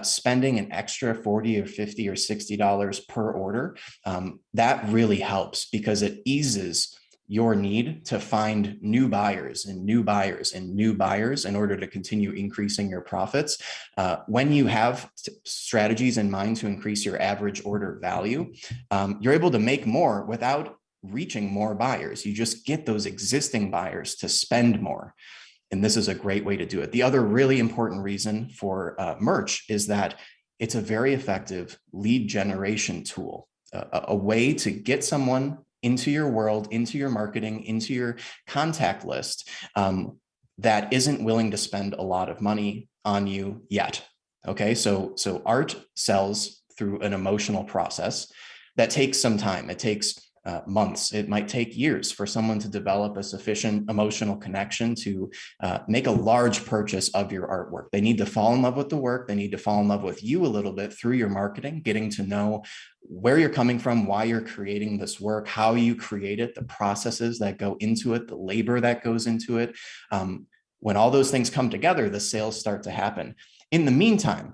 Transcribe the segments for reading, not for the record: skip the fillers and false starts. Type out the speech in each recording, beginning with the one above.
spending an extra 40 or 50 or $60 per order, that really helps because it eases your need to find new buyers and new buyers and new buyers in order to continue increasing your profits. When you have strategies in mind to increase your average order value, you're able to make more without reaching more buyers. You just get those existing buyers to spend more. And this is a great way to do it. The other really important reason for merch is that it's a very effective lead generation tool, a way to get someone into your world, into your marketing, into your contact list that isn't willing to spend a lot of money on you yet. Okay, so art sells through an emotional process that takes some time. It takes months. It might take years for someone to develop a sufficient emotional connection to make a large purchase of your artwork. They need to fall in love with the work. They need to fall in love with you a little bit through your marketing, getting to know where you're coming from, why you're creating this work, how you create it, the processes that go into it, the labor that goes into it. When all those things come together, the sales start to happen. In the meantime,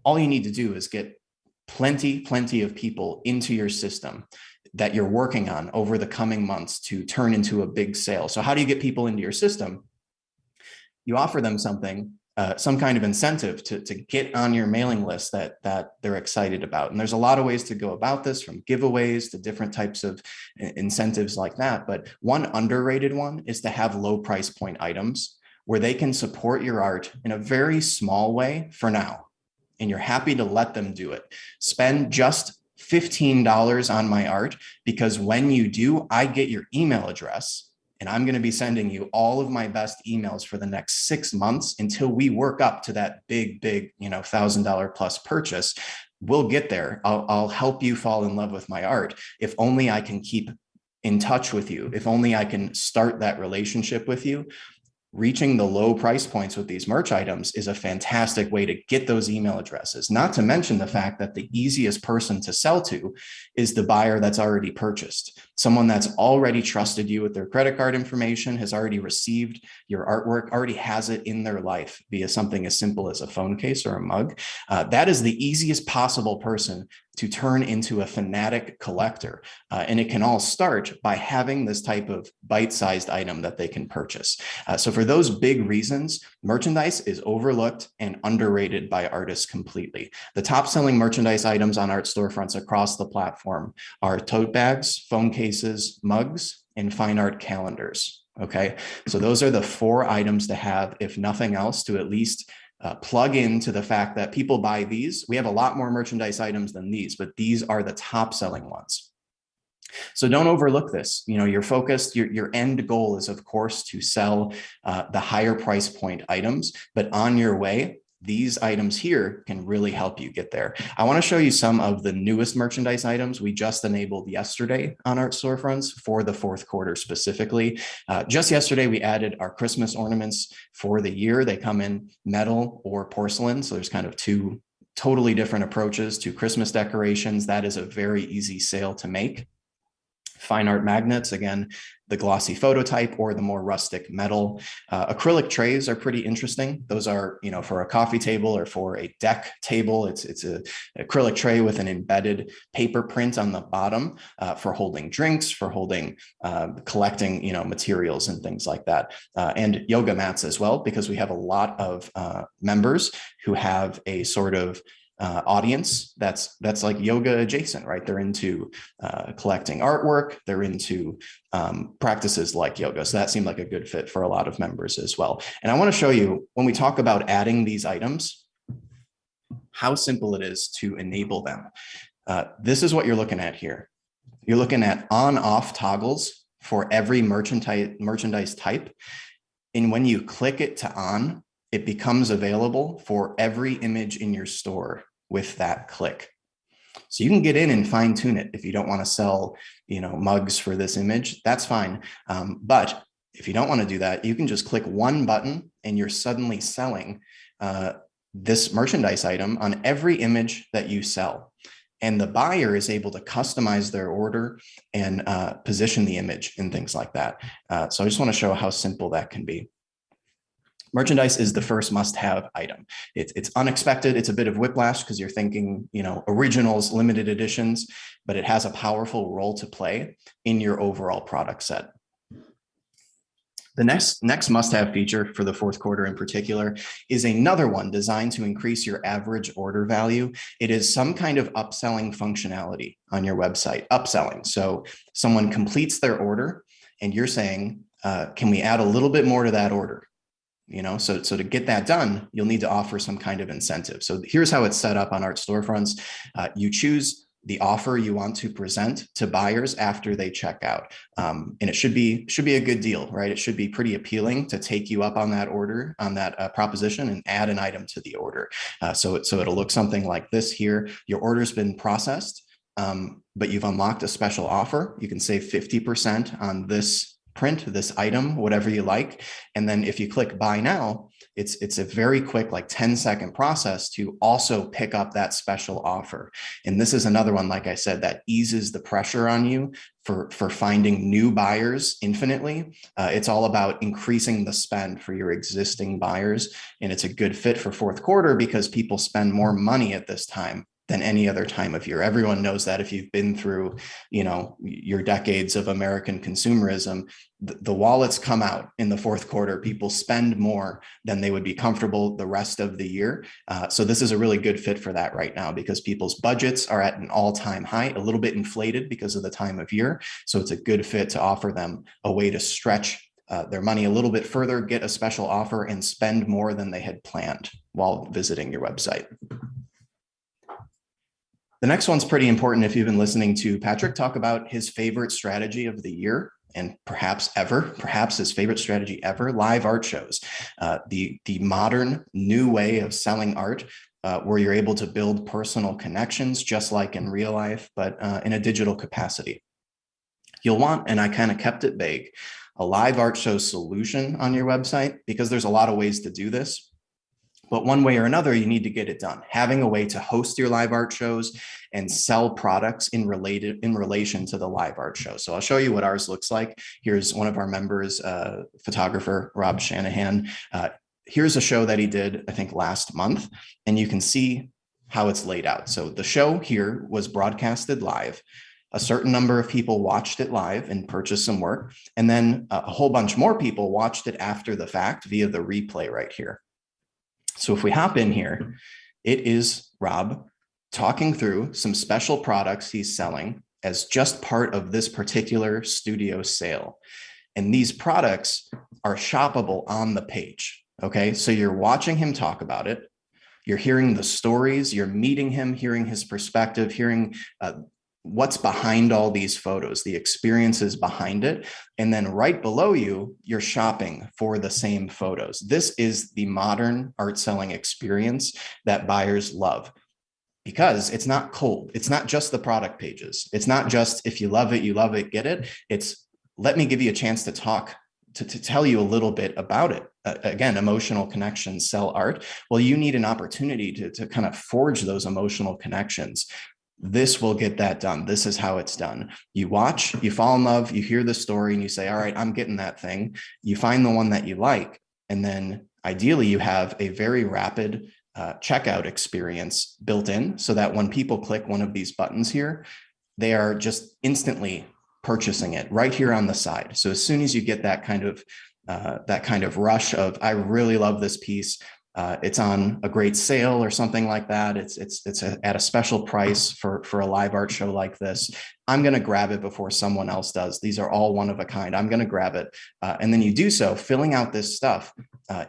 all you need to do is get plenty of people into your system that you're working on over the coming months to turn into a big sale. So how do you get people into your system? You offer them something, some kind of incentive to get on your mailing list that they're excited about. And there's a lot of ways to go about this, from giveaways to different types of incentives like that. But one underrated one is to have low price point items where they can support your art in a very small way for now. And you're happy to let them do it. Spend just $15 on my art, because when you do, I get your email address and I'm going to be sending you all of my best emails for the next 6 months until we work up to that big, $1,000 plus purchase. We'll get there. I'll help you fall in love with my art. If only I can keep in touch with you, if only I can start that relationship with you. Reaching the low price points with these merch items is a fantastic way to get those email addresses, not to mention the fact that the easiest person to sell to is the buyer that's already purchased. Someone that's already trusted you with their credit card information, has already received your artwork, already has it in their life via something as simple as a phone case or a mug. That is the easiest possible person to turn into a fanatic collector. And it can all start by having this type of bite-sized item that they can purchase. So for those big reasons, merchandise is overlooked and underrated by artists completely. The top selling merchandise items on art storefronts across the platform are tote bags, phone cases, mugs, and fine art calendars. Okay, so those are the 4 items to have, if nothing else, to at least plug into the fact that people buy these. We have a lot more merchandise items than these, but these are the top selling ones. So don't overlook this. You're focused, your end goal is, of course, to sell the higher price point items, but on your way, these items here can really help you get there. I want to show you some of the newest merchandise items we just enabled yesterday on art storefronts for the 4th quarter specifically. Just yesterday, we added our Christmas ornaments for the year. They come in metal or porcelain. So there's kind of 2 totally different approaches to Christmas decorations. That is a very easy sale to make. Fine art magnets, again, the glossy photo type or the more rustic metal. Acrylic trays are pretty interesting. Those are, for a coffee table or for a deck table. It's an acrylic tray with an embedded paper print on the bottom for holding drinks, for holding, collecting, materials and things like that. And yoga mats as well, because we have a lot of members who have a sort of audience that's like yoga adjacent, right? They're into collecting artwork, they're into practices like yoga. So that seemed like a good fit for a lot of members as well. And I want to show you, when we talk about adding these items, how simple it is to enable them. This is what you're looking at here. You're looking at on-off toggles for every merchandise type. And when you click it to on, it becomes available for every image in your store with that click. So you can get in and fine tune it. If you don't want to sell, mugs for this image, that's fine. But if you don't want to do that, you can just click one button and you're suddenly selling this merchandise item on every image that you sell. And the buyer is able to customize their order and position the image and things like that. So I just want to show how simple that can be. Merchandise is the first must-have item. It's unexpected. It's a bit of whiplash because you're thinking, originals, limited editions, but it has a powerful role to play in your overall product set. The next must-have feature for the fourth quarter in particular is another one designed to increase your average order value. It is some kind of upselling functionality on your website. Upselling. So someone completes their order and you're saying, can we add a little bit more to that order? So to get that done, you'll need to offer some kind of incentive. So here's how it's set up on Art Storefronts. You choose the offer you want to present to buyers after they check out. And it should be a good deal, right? It should be pretty appealing to take you up on that order, on that proposition, and add an item to the order. So it'll look something like this here. Your order's been processed, but you've unlocked a special offer. You can save 50% on this print, this item, whatever you like. And then if you click buy now, it's a very quick, like 10-second process to also pick up that special offer. And this is another one, like I said, that eases the pressure on you for finding new buyers infinitely. It's all about increasing the spend for your existing buyers. And it's a good fit for fourth quarter because people spend more money at this time than any other time of year. Everyone knows that if you've been through, your decades of American consumerism, the wallets come out in the fourth quarter. People spend more than they would be comfortable the rest of the year. So this is a really good fit for that right now because people's budgets are at an all-time high, a little bit inflated because of the time of year. So it's a good fit to offer them a way to stretch their money a little bit further, get a special offer, and spend more than they had planned while visiting your website. The next one's pretty important if you've been listening to Patrick talk about his favorite strategy of the year and perhaps his favorite strategy ever, live art shows. The modern new way of selling art where you're able to build personal connections just like in real life, but in a digital capacity. You'll want, and I kind of kept it vague, a live art show solution on your website because there's a lot of ways to do this. But one way or another, you need to get it done. Having a way to host your live art shows and sell products in relation to the live art show. So I'll show you what ours looks like. Here's one of our members, photographer, Rob Shanahan. Here's a show that he did, I think, last month, and you can see how it's laid out. So the show here was broadcasted live. A certain number of people watched it live and purchased some work. And then a whole bunch more people watched it after the fact via the replay right here. So if we hop in here, it is Rob talking through some special products he's selling as just part of this particular studio sale. And these products are shoppable on the page. Okay, so you're watching him talk about it. You're hearing the stories, you're meeting him, hearing his perspective, hearing what's behind all these photos, the experiences behind it. And then right below you, you're shopping for the same photos. This is the modern art selling experience that buyers love because it's not cold. It's not just the product pages. It's not just if you love it, get it. It's let me give you a chance to talk, to tell you a little bit about it. Again, emotional connections sell art. Well, you need an opportunity to kind of forge those emotional connections. This will get that done. This is how it's done. You watch, you fall in love, you hear the story and you say, all right, I'm getting that thing. You find the one that you like. And then ideally you have a very rapid checkout experience built in so that when people click one of these buttons here, they are just instantly purchasing it right here on the side. So as soon as you get that kind of rush of, I really love this piece, it's on a great sale or something like that. It's at a special price for a live art show like this. I'm going to grab it before someone else does. These are all one of a kind. I'm going to grab it. And then you do so, filling out this stuff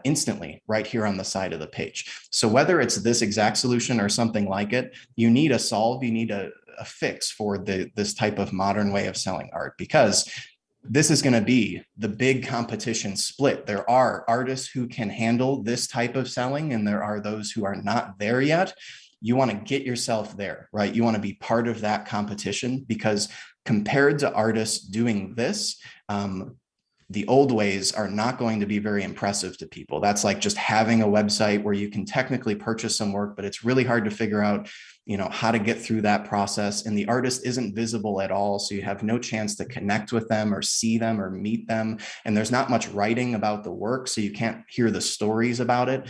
instantly right here on the side of the page. So whether it's this exact solution or something like it, you need a solve, you need a fix for this type of modern way of selling art, because this is going to be the big competition split. There are artists who can handle this type of selling, and there are those who are not there yet. You want to get yourself there, right? You want to be part of that competition because compared to artists doing this, the old ways are not going to be very impressive to people. That's like just having a website where you can technically purchase some work, but it's really hard to figure out, how to get through that process. And the artist isn't visible at all. So you have no chance to connect with them or see them or meet them. And there's not much writing about the work, so you can't hear the stories about it.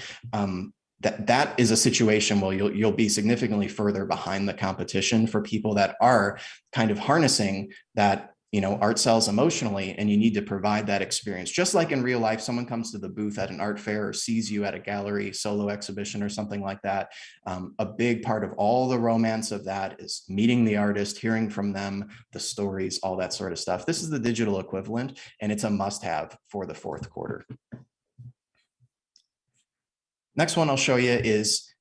That is a situation where you'll be significantly further behind the competition for people that are kind of harnessing that. Art sells emotionally, and you need to provide that experience. Just like in real life, someone comes to the booth at an art fair or sees you at a gallery solo exhibition or something like that. A big part of all the romance of that is meeting the artist, hearing from them, the stories, all that sort of stuff. This is the digital equivalent, and it's a must-have for the fourth quarter. Next one I'll show you is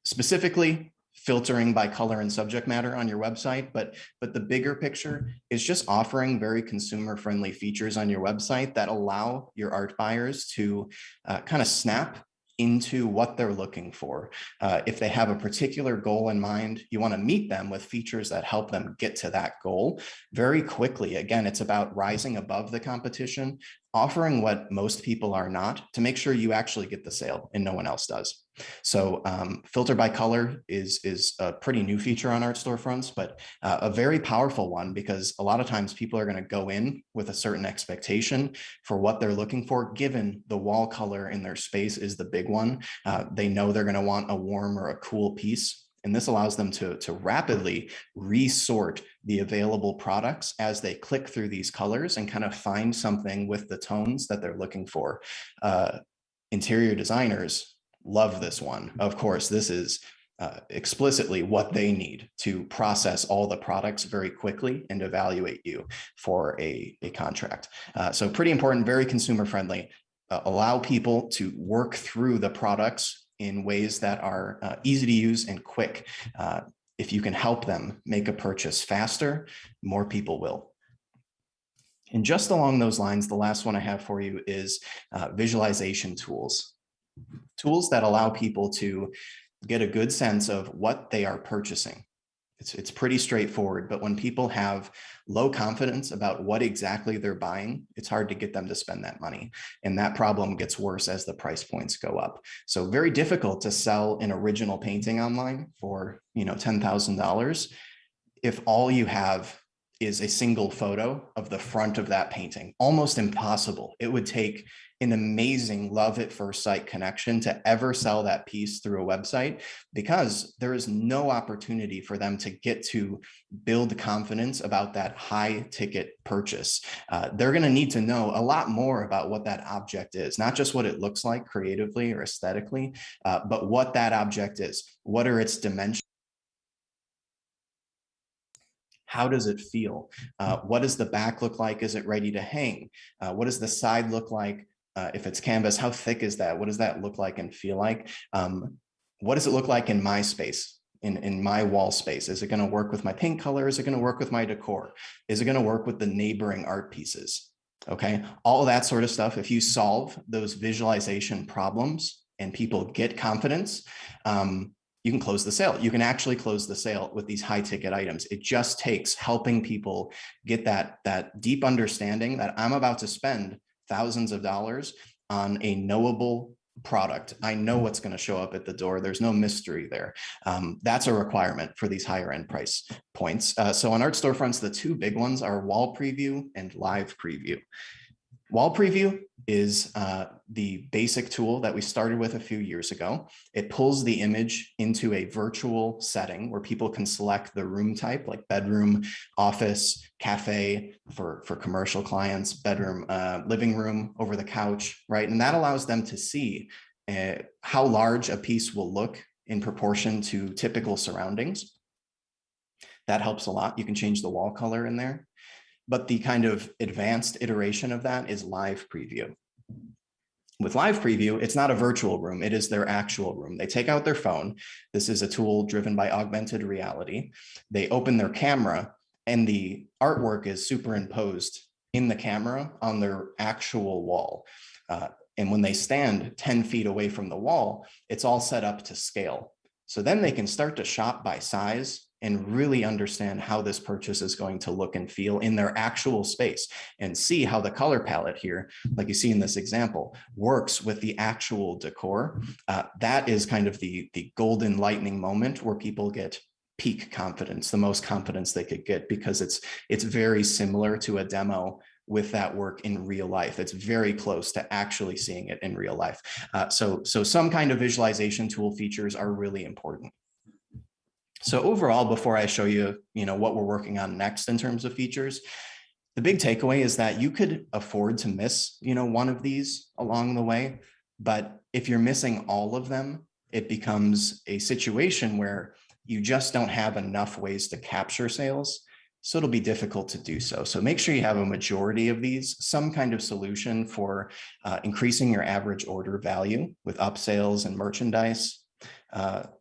specifically filtering by color and subject matter on your website, but the bigger picture is just offering very consumer-friendly features on your website that allow your art buyers to kind of snap into what they're looking for. If they have a particular goal in mind, you want to meet them with features that help them get to that goal very quickly. Again, it's about rising above the competition, offering what most people are not, to make sure you actually get the sale and no one else does. So filter by color is a pretty new feature on art storefronts, but a very powerful one, because a lot of times people are going to go in with a certain expectation for what they're looking for, given the wall color in their space is the big one. They know they're going to want a warm or a cool piece. And this allows them to rapidly resort the available products as they click through these colors and kind of find something with the tones that they're looking for. Interior designers love this one. Of course, this is explicitly what they need to process all the products very quickly and evaluate you for a contract. So pretty important, very consumer friendly. Allow people to work through the products in ways that are easy to use and quick. If you can help them make a purchase faster, more people will. And just along those lines, the last one I have for you is visualization tools. Tools that allow people to get a good sense of what they are purchasing. It's pretty straightforward, but when people have low confidence about what exactly they're buying, it's hard to get them to spend that money. And that problem gets worse as the price points go up. So very difficult to sell an original painting online for, $10,000 if all you have is a single photo of the front of that painting. Almost impossible. It would take an amazing love at first sight connection to ever sell that piece through a website, because there is no opportunity for them to get to build confidence about that high ticket purchase. They're going to need to know a lot more about what that object is, not just what it looks like creatively or aesthetically, but what that object is. What are its dimensions? How does it feel? What does the back look like? Is it ready to hang? What does the side look like? If it's canvas, how thick is that? What does that look like and feel like? What does it look like in my space, in my wall space? Is it going to work with my paint color? Is it going to work with my decor? Is it going to work with the neighboring art pieces? Okay, all of that sort of stuff. If you solve those visualization problems and people get confidence, you can close the sale. You can actually close the sale with these high ticket items. It just takes helping people get that deep understanding that I'm about to spend thousands of dollars on a knowable product. I know what's going to show up at the door. There's no mystery there. That's a requirement for these higher end price points. So on art storefronts, the two big ones are wall preview and live preview. Wall preview is the basic tool that we started with a few years ago. It pulls the image into a virtual setting where people can select the room type, like bedroom, office, cafe for commercial clients, bedroom, living room, over the couch, right? And that allows them to see how large a piece will look in proportion to typical surroundings. That helps a lot. You can change the wall color in there. But the kind of advanced iteration of that is live preview. With live preview, it's not a virtual room, it is their actual room. They take out their phone. This is a tool driven by augmented reality. They open their camera and the artwork is superimposed in the camera on their actual wall. And when they stand 10 feet away from the wall, it's all set up to scale. So then they can start to shop by size and really understand how this purchase is going to look and feel in their actual space, and see how the color palette here, like you see in this example, works with the actual decor. That is kind of the golden lightning moment where people get peak confidence, the most confidence they could get, because it's very similar to a demo with that work in real life. It's very close to actually seeing it in real life. So some kind of visualization tool features are really important. So overall, before I show you, what we're working on next in terms of features, the big takeaway is that you could afford to miss, one of these along the way. But if you're missing all of them, it becomes a situation where you just don't have enough ways to capture sales. So it'll be difficult to do so. So make sure you have a majority of these, some kind of solution for increasing your average order value with upsales and merchandise.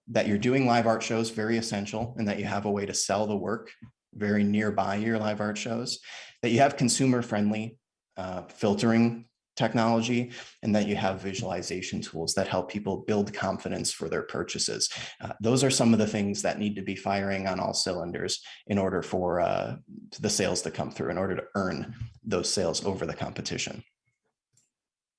That you're doing live art shows, very essential, and that you have a way to sell the work very nearby your live art shows, that you have consumer-friendly filtering technology, and that you have visualization tools that help people build confidence for their purchases. Those are some of the things that need to be firing on all cylinders in order for the sales to come through, in order to earn those sales over the competition.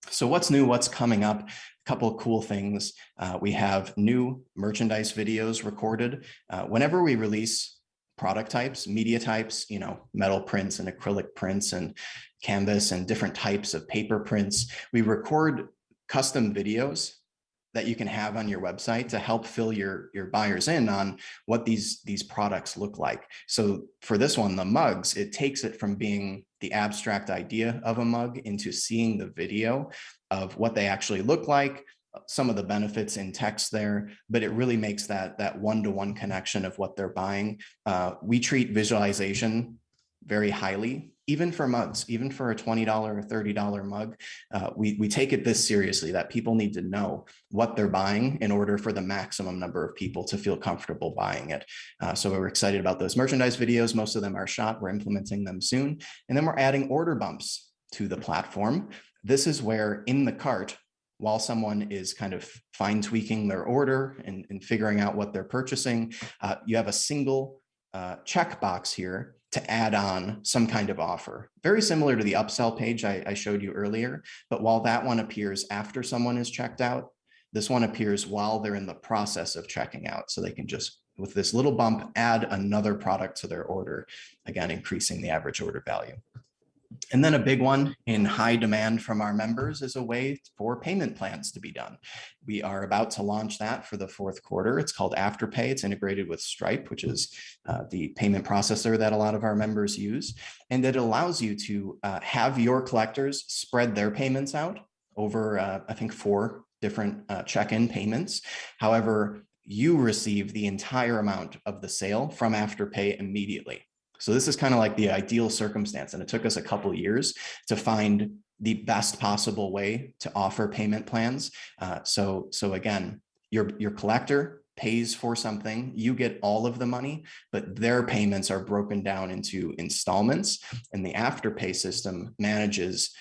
So what's new, what's coming up? A couple of cool things. We have new merchandise videos recorded. Whenever we release product types, media types, metal prints and acrylic prints and canvas and different types of paper prints, we record custom videos that you can have on your website to help fill your buyers in on what these products look like. So for this one, the mugs, it takes it from being the abstract idea of a mug into seeing the video of what they actually look like, some of the benefits in text there, but it really makes that one-to-one connection of what they're buying. We treat visualization very highly, even for mugs, even for a $20 or $30 mug. We take it this seriously, that people need to know what they're buying in order for the maximum number of people to feel comfortable buying it. So we're excited about those merchandise videos. Most of them are shot. We're implementing them soon. And then we're adding order bumps to the platform. This is where in the cart, while someone is kind of fine tweaking their order and figuring out what they're purchasing, you have a single checkbox here to add on some kind of offer. Very similar to the upsell page I showed you earlier, but while that one appears after someone is checked out, this one appears while they're in the process of checking out. So they can just, with this little bump, add another product to their order, again, increasing the average order value. And then a big one in high demand from our members is a way for payment plans to be done. We are about to launch that for the fourth quarter. It's called Afterpay. It's integrated with Stripe, which is the payment processor that a lot of our members use. And it allows you to have your collectors spread their payments out over, I think, 4 different check-in payments. However, you receive the entire amount of the sale from Afterpay immediately. So this is kind of like the ideal circumstance. And it took us a couple of years to find the best possible way to offer payment plans. So again, your collector pays for something, you get all of the money, but their payments are broken down into installments, and the Afterpay system manages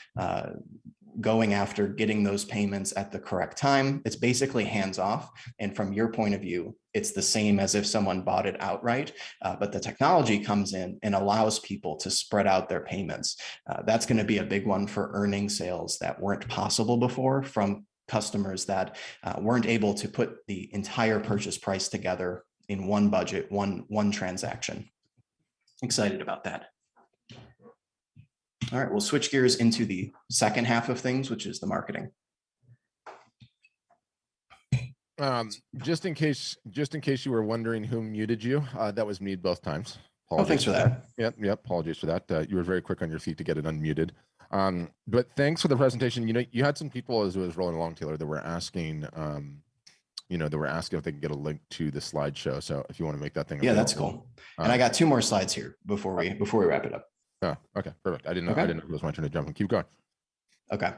going after getting those payments at the correct time. It's basically hands off. And from your point of view, it's the same as if someone bought it outright, but the technology comes in and allows people to spread out their payments. That's going to be a big one for earning sales that weren't possible before from customers that weren't able to put the entire purchase price together in one budget, one transaction. Excited about that. All right, we'll switch gears into the second half of things, which is the marketing. Just in case you were wondering who muted you, that was me both times. Apologies. Oh, thanks for that. Yep. Apologies for that. You were very quick on your feet to get it unmuted. But thanks for the presentation. You had some people as it was rolling along, Taylor, that were asking, if they could get a link to the slideshow. So if you want to make that thing available. Yeah, that's cool. And I got 2 more slides here before we wrap it up. Oh, okay, perfect. I didn't know it was my turn to jump and keep going. Okay.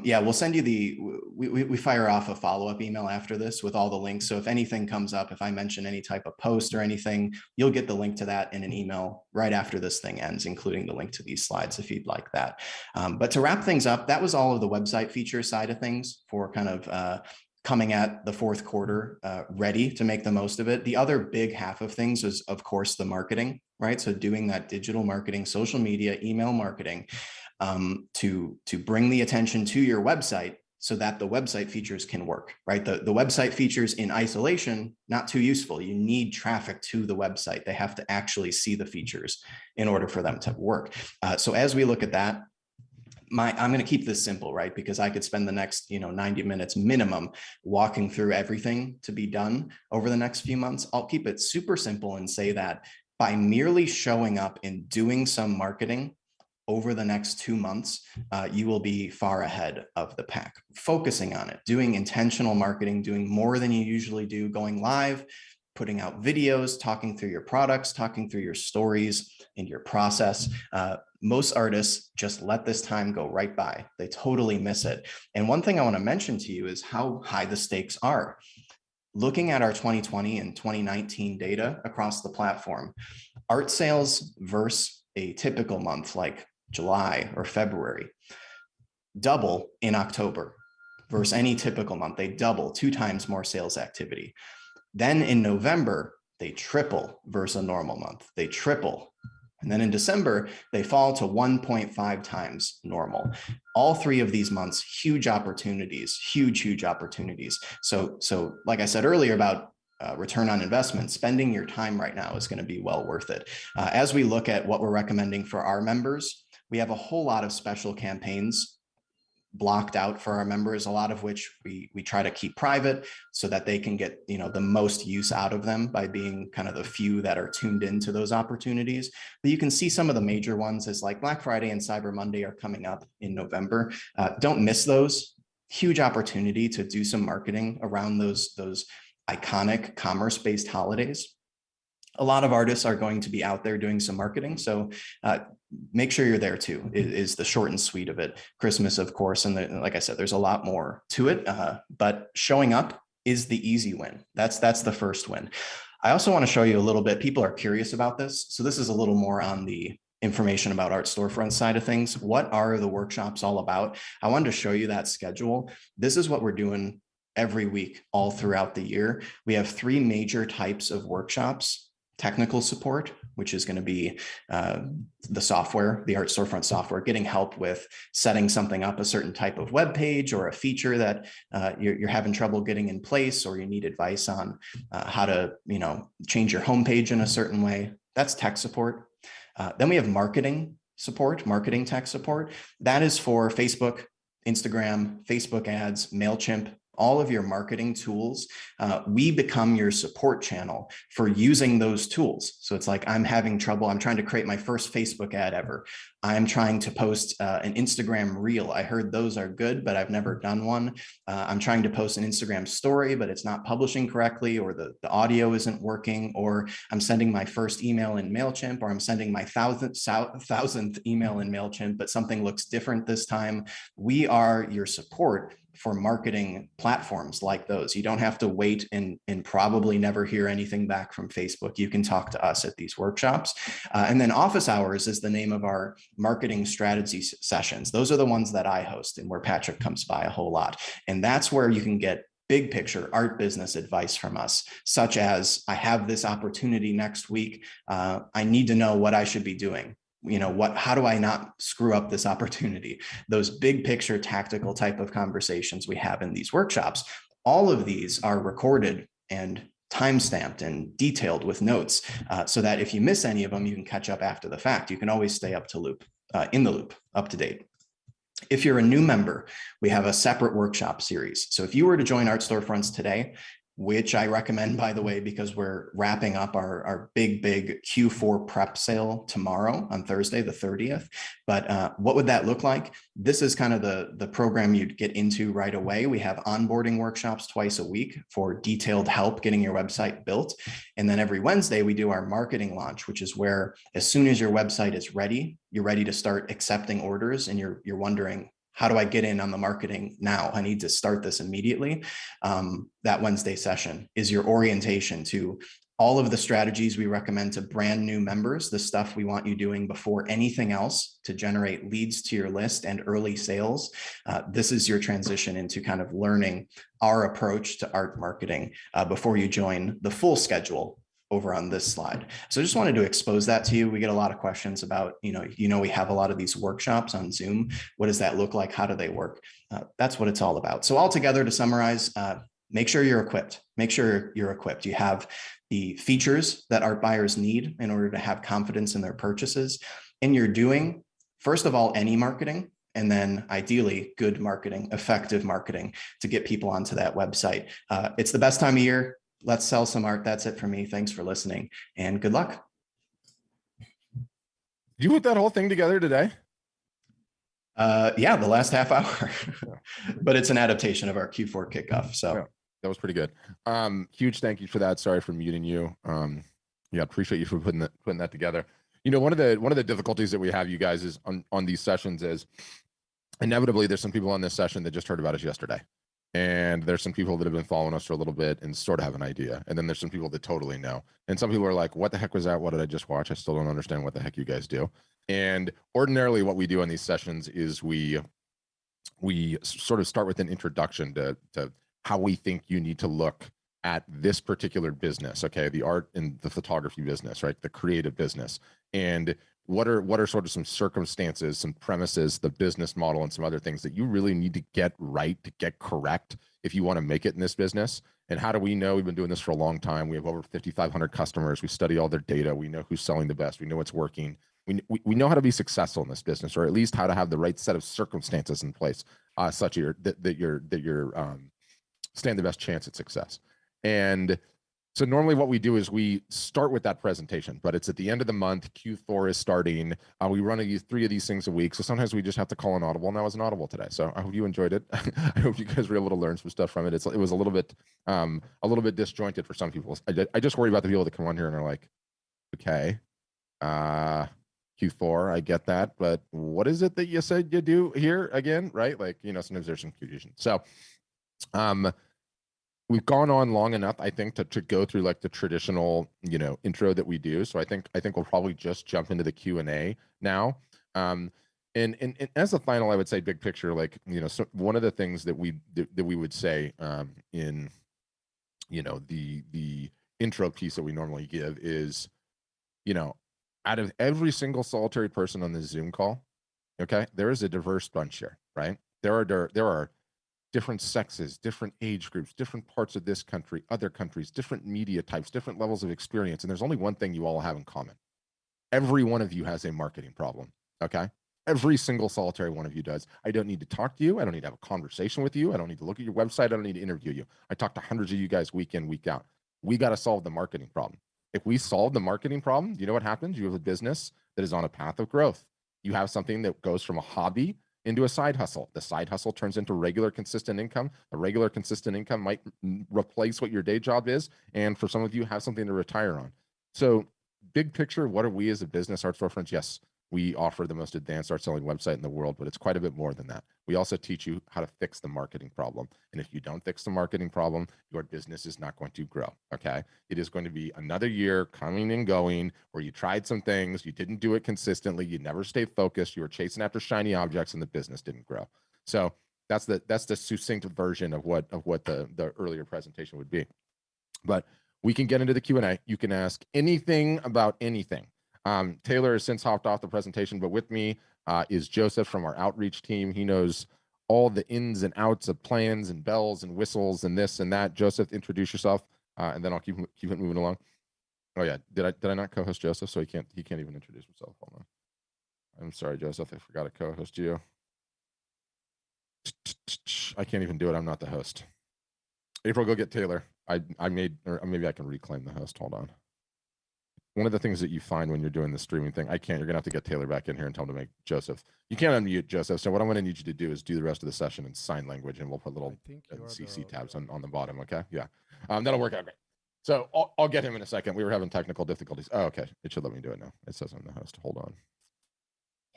Yeah, we'll send you we fire off a follow-up email after this with all the links. So if anything comes up, if I mention any type of post or anything, you'll get the link to that in an email right after this thing ends, including the link to these slides if you'd like that. But to wrap things up, that was all of the website feature side of things for kind of coming at the fourth quarter ready to make the most of it. The other big half of things is, of course, the marketing, right? So doing that digital marketing, social media, email marketing, to bring the attention to your website so that the website features can work, right? The website features in isolation, not too useful. You need traffic to the website. They have to actually see the features in order for them to work. So as we look at that, I'm going to keep this simple, right? Because I could spend the next 90 minutes minimum walking through everything to be done over the next few months. I'll keep it super simple and say that by merely showing up and doing some marketing over the next 2 months, you will be far ahead of the pack. Focusing on it, doing intentional marketing, doing more than you usually do, going live, putting out videos, talking through your products, talking through your stories and your process. Most artists just let this time go right by. They totally miss it. And one thing I want to mention to you is how high the stakes are. Looking at our 2020 and 2019 data across the platform, art sales versus a typical month like July or February double in October versus any typical month. They double, 2 times more sales activity. Then in November, they triple versus a normal month. They triple. And then in December, they fall to 1.5 times normal. All 3 of these months, huge opportunities, huge opportunities. So like I said earlier about return on investment, spending your time right now is going to be well worth it. As we look at what we're recommending for our members, we have a whole lot of special campaigns blocked out for our members, a lot of which we try to keep private so that they can get the most use out of them by being kind of the few that are tuned into those opportunities. But you can see some of the major ones is like Black Friday and Cyber Monday are coming up in November. Don't miss those. Huge opportunity to do some marketing around those iconic commerce-based holidays. A lot of artists are going to be out there doing some marketing. So make sure you're there too, is the short and sweet of it. Christmas, of course. And like I said, there's a lot more to it, but showing up is the easy win. That's the first win. I also want to show you a little bit. People are curious about this. So this is a little more on the information about Art Storefront side of things. What are the workshops all about? I wanted to show you that schedule. This is what we're doing every week, all throughout the year. We have 3 major types of workshops. Technical support, which is going to be the software, the Art Storefront software, getting help with setting something up, a certain type of web page or a feature that you're having trouble getting in place, or you need advice on how to change your homepage in a certain way. That's tech support. Then we have marketing support, marketing tech support. That is for Facebook, Instagram, Facebook ads, MailChimp, all of your marketing tools. We become your support channel for using those tools. So it's like, I'm having trouble. I'm trying to create my first Facebook ad ever. I'm trying to post an Instagram reel. I heard those are good, but I've never done one. I'm trying to post an Instagram story, but it's not publishing correctly, or the audio isn't working, or I'm sending my first email in MailChimp, or I'm sending my thousandth email in MailChimp, but something looks different this time. We are your support for marketing platforms like those. You don't have to wait and probably never hear anything back from Facebook. You can talk to us at these workshops. And then office hours is the name of our marketing strategy sessions. Those are the ones that I host and where Patrick comes by a whole lot. And that's where you can get big picture art business advice from us, such as, I have this opportunity next week. I need to know what I should be doing. How do I not screw up this opportunity? Those big picture tactical type of conversations we have in these workshops. All of these are recorded and time-stamped and detailed with notes, so that if you miss any of them, you can catch up after the fact. You can always stay up to up to date. If you're a new member, we have a separate workshop series. So if you were to join Art Storefronts today, which I recommend, by the way, because we're wrapping up our big Q4 prep sale tomorrow on Thursday, the 30th. But what would that look like? This is kind of the program you'd get into right away. We have onboarding workshops twice a week for detailed help getting your website built. And then every Wednesday, we do our marketing launch, which is where as soon as your website is ready, you're ready to start accepting orders, and you're wondering, how do I get in on the marketing now? I need to start this immediately. That Wednesday session is your orientation to all of the strategies we recommend to brand new members, the stuff we want you doing before anything else to generate leads to your list and early sales. This is your transition into kind of learning our approach to art marketing before you join the full schedule over on this slide. So I just wanted to expose that to you. We get a lot of questions about, we have a lot of these workshops on Zoom. What does that look like? How do they work? That's what it's all about. So altogether, to summarize, make sure you're equipped. Make sure you're equipped. You have the features that art buyers need in order to have confidence in their purchases. And you're doing, first of all, any marketing, and then ideally good marketing, effective marketing to get people onto that website. It's the best time of year. Let's sell some art. That's it for me. Thanks for listening and good luck. You put that whole thing together today? Yeah, the last half hour, but it's an adaptation of our Q4 kickoff. So yeah, that was pretty good. Huge thank you for that. Sorry for muting you. Yeah, appreciate you for putting that together. One of the difficulties that we have, you guys, is on these sessions is inevitably there's some people on this session that just heard about us yesterday. And there's some people that have been following us for a little bit and sort of have an idea. And then there's some people that totally know. And some people are like, what the heck was that? What did I just watch? I still don't understand what the heck you guys do. And ordinarily what we do in these sessions is we sort of start with an introduction to how we think you need to look at this particular business, okay? The art and the photography business, right? The creative business. And what are sort of some circumstances, some premises, the business model, and some other things that you really need to get right, to get correct if you want to make it in this business? And how do we know? We've been doing this for a long time. We have over 5,500 customers. We study all their data. We know who's selling the best. We know what's working. We know how to be successful in this business, or at least how to have the right set of circumstances in place, such that you're stand the best chance at success. And so normally what we do is we start with that presentation, but it's at the end of the month. Q4 is starting. We run 3 of these things a week. So sometimes we just have to call an audible. Now it's an audible today. So I hope you enjoyed it. I hope you guys were able to learn some stuff from it. It was a little bit disjointed for some people. I just worry about the people that come on here and are like, okay, Q4, I get that, but what is it that you said you do here again? Right? Like, sometimes there's some confusion. So, we've gone on long enough, I think, to go through like the traditional, intro that we do. So I think we'll probably just jump into the Q&A now. And as a final, I would say big picture, like, so one of the things that we would say in, the intro piece that we normally give is, out of every single solitary person on this Zoom call, okay, there is a diverse bunch here, right? There are different sexes, different age groups, different parts of this country, other countries, different media types, different levels of experience. And there's only one thing you all have in common. Every one of you has a marketing problem, okay? Every single solitary one of you does. I don't need to talk to you. I don't need to have a conversation with you. I don't need to look at your website. I don't need to interview you. I talk to hundreds of you guys week in, week out. We got to solve the marketing problem. If we solve the marketing problem, you know what happens? You have a business that is on a path of growth. You have something that goes from a hobby into a side hustle. The side hustle turns into regular, consistent income. A regular, consistent income might replace what your day job is. And for some of you, have something to retire on. So big picture, what are we as a business, Art Storefronts? Yes, we offer the most advanced art selling website in the world, but it's quite a bit more than that. We also teach you how to fix the marketing problem. And if you don't fix the marketing problem, your business is not going to grow, okay? It is going to be another year coming and going where you tried some things, you didn't do it consistently, you never stayed focused, you were chasing after shiny objects and the business didn't grow. So that's the succinct version of what the earlier presentation would be. But we can get into the Q&A. You can ask anything about anything. Taylor has since hopped off the presentation, but with me is Joseph from our outreach team. He knows all the ins and outs of plans and bells and whistles and this and that. Joseph, introduce yourself, and then I'll keep it moving along. Oh yeah, did I not co-host Joseph? So he can't even introduce himself. Hold on. I'm sorry, Joseph. I forgot to co-host you. I can't even do it. I'm not the host. April, go get Taylor. I made, or maybe I can reclaim the host. Hold on. One of the things that you find when you're doing the streaming thing, you're gonna have to get Taylor back in here and tell him to make Joseph. You can't unmute Joseph. So what I'm gonna need you to do is do the rest of the session in sign language, and we'll put little CC tabs on the bottom. Okay, yeah, that'll work out great. So I'll get him in a second. We were having technical difficulties. Oh, okay, it should let me do it now. It says I'm the host. Hold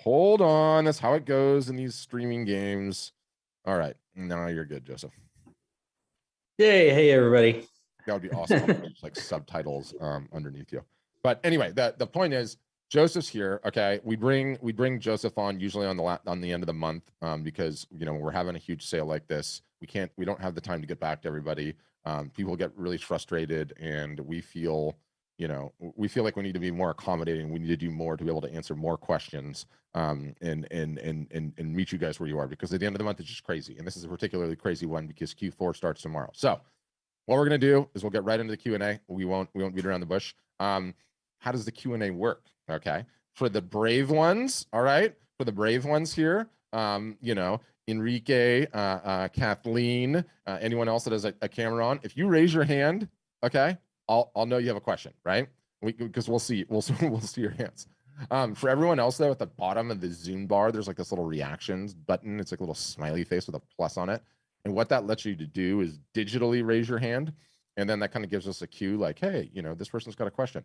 Hold on. That's how it goes in these streaming games. All right. Now you're good, Joseph. Yay. Hey, everybody. That would be awesome. Just like subtitles underneath you. But anyway, the point is Joseph's here. Okay. We bring Joseph on usually on the end of the month because we're having a huge sale like this. We don't have the time to get back to everybody. People get really frustrated and we feel like we need to be more accommodating. We need to do more to be able to answer more questions and meet you guys where you are, because at the end of the month it's just crazy. And this is a particularly crazy one because Q4 starts tomorrow. So what we're going to do is we'll get right into the Q&A. We won't beat around the bush. How does the Q&A work? Okay. For the brave ones, all right? For the brave ones here, Enrique, Kathleen, anyone else that has a camera on, if you raise your hand, okay, I'll know you have a question, right? Because we'll see your hands. For everyone else though, at the bottom of the Zoom bar, there's like this little reactions button. It's like a little smiley face with a plus on it. And what that lets you to do is digitally raise your hand. And then that kind of gives us a cue like, hey, this person's got a question.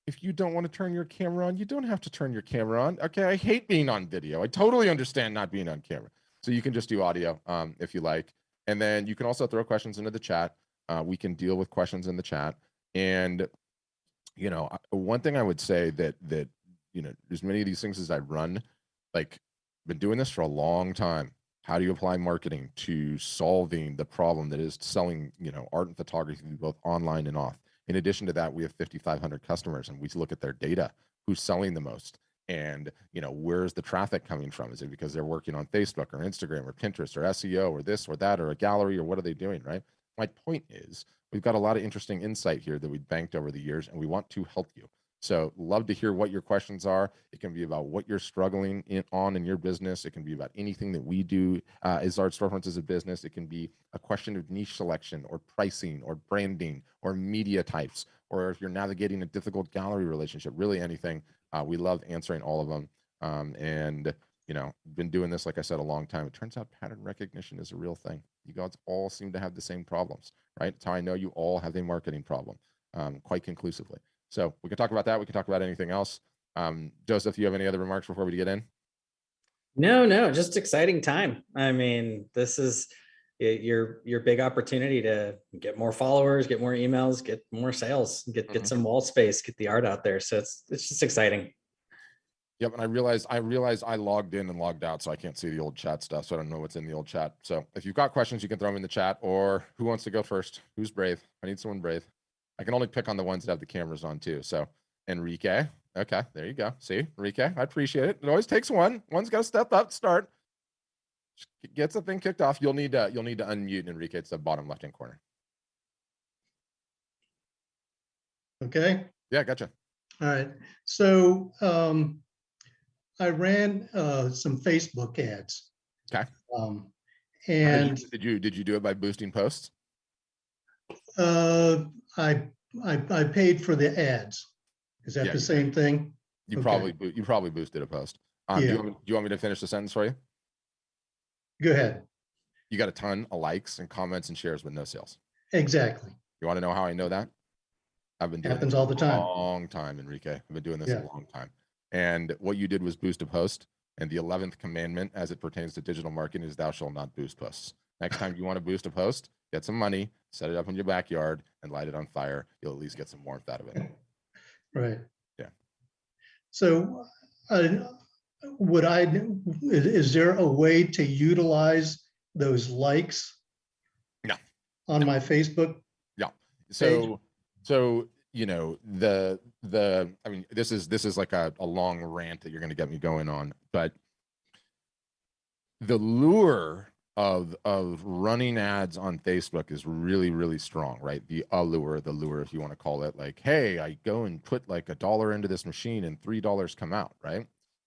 If you don't want to turn your camera on, you don't have to turn your camera on. Okay, I hate being on video. I totally understand not being on camera. So you can just do audio if you like. And then you can also throw questions into the chat. We can deal with questions in the chat. And, one thing I would say that as many of these things as I run, like, been doing this for a long time. How do you apply marketing to solving the problem that is selling, art and photography both online and off? In addition to that, we have 5,500 customers and we look at their data, who's selling the most, and where's the traffic coming from? Is it because they're working on Facebook or Instagram or Pinterest or SEO or this or that or a gallery, or what are they doing, right? My point is we've got a lot of interesting insight here that we've banked over the years and we want to help you. So love to hear what your questions are. It can be about what you're struggling in your business. It can be about anything that we do as Art Storefronts as a business. It can be a question of niche selection or pricing or branding or media types, or if you're navigating a difficult gallery relationship, really anything. We love answering all of them. And been doing this, like I said, a long time. It turns out pattern recognition is a real thing. You guys all seem to have the same problems, right? It's how I know you all have a marketing problem quite conclusively. So we can talk about that. We can talk about anything else. Joseph, you have any other remarks before we get in? No, just exciting time. I mean, this is your big opportunity to get more followers, get more emails, get more sales, get some wall space, get the art out there. So it's just exciting. Yep, and I realized I logged in and logged out, so I can't see the old chat stuff. So I don't know what's in the old chat. So if you've got questions, you can throw them in the chat. Or who wants to go first? Who's brave? I need someone brave. I can only pick on the ones that have the cameras on too. So Enrique. Okay, there you go. See, Enrique, I appreciate it. It always takes one. One's got to step up, start. Gets the thing kicked off. You'll need to unmute Enrique. It's the bottom left-hand corner. Okay. Yeah, gotcha. All right. So I ran some Facebook ads. Okay. And did you do it by boosting posts? I paid for the ads. Is that the same thing? You probably boosted a post. Yeah. Do you want me to finish the sentence for you? Go ahead. You got a ton of likes and comments and shares with no sales. Exactly. You want to know how I know that? I've been doing Happens this all the time. a long time, Enrique. I've been doing this a long time. And what you did was boost a post. And the 11th commandment as it pertains to digital marketing is thou shalt not boost posts. Next time you want to boost a post, get some money, set it up in your backyard, and light it on fire. You'll at least get some warmth out of it. Right. Yeah. So is there a way to utilize those likes? No. On my Facebook? Yeah. Page? So I mean, this is like a long rant that you're going to get me going on, but the lure of running ads on Facebook is really, really strong, right? The lure, if you want to call it, like, hey, I go and put like $1 into this machine and $3 come out, right?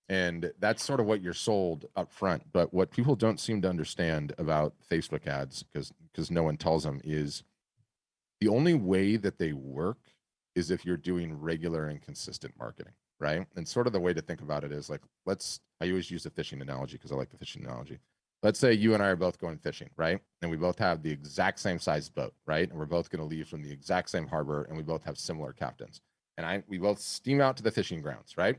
And that's sort of what you're sold up front. But what people don't seem to understand about Facebook ads, because no one tells them, is the only way that they work is if you're doing regular and consistent marketing, right? And sort of the way to think about it is like, I always use the fishing analogy because I like the fishing analogy. Let's say you and I are both going fishing, right? And we both have the exact same size boat, right? And we're both going to leave from the exact same harbor, and we both have similar captains. And we both steam out to the fishing grounds, right?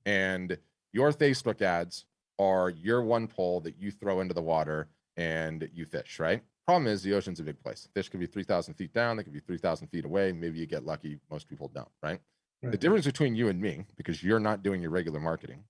And Your Facebook ads are your one pole that you throw into the water and you fish, right? Problem is the ocean's a big place. Fish could be 3,000 feet down. They could be 3,000 feet away. Maybe you get lucky. Most people don't, right? The difference between you and me, because you're not doing your regular marketing,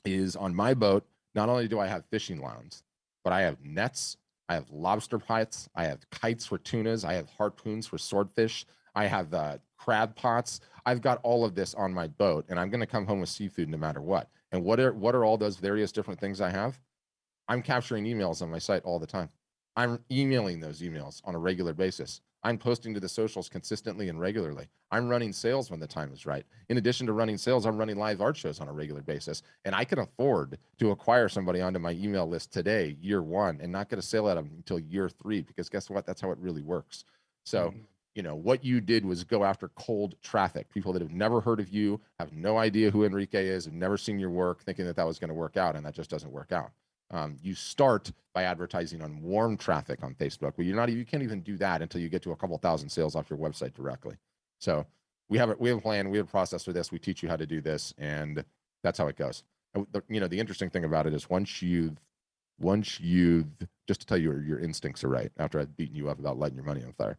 is on my boat, not only do I have fishing lines, but I have nets, I have lobster pots, I have kites for tunas, I have harpoons for swordfish, I have crab pots. I've got all of this on my boat, and I'm going to come home with seafood no matter what. And what are all those various different things I have? I'm capturing emails on my site all the time. I'm emailing those emails on a regular basis. I'm posting to the socials consistently and regularly. I'm running sales when the time is right. In addition to running sales, I'm running live art shows on a regular basis. And I can afford to acquire somebody onto my email list today, year one, and not get a sale out of them until year three, because guess what? That's how it really works. So, you know, what you did was go after cold traffic, people that have never heard of you, have no idea who Enrique is, have never seen your work, thinking that that was going to work out, and that just doesn't work out. You start by advertising on warm traffic on Facebook, but you can't even do that until you get to a couple thousand sales off your website directly. So we have a plan, we have a process for this. We teach you how to do this, and that's how it goes. You know, the interesting thing about it is once you've just to tell you your instincts are right after I've beaten you up about lighting your money on fire.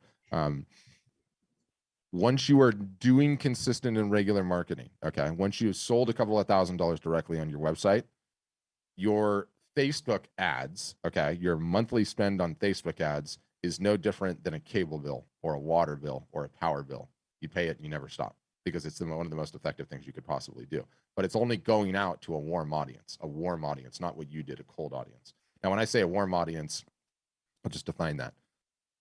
Once you are doing consistent and regular marketing, okay, once you've sold a couple of $1,000s directly on your website, your Facebook ads, okay, your monthly spend on Facebook ads is no different than a cable bill or a water bill or a power bill. You pay it and you never stop, because it's one of the most effective things you could possibly do. But it's only going out to a warm audience, not what you did, a cold audience. Now, when I say a warm audience, I'll just define that.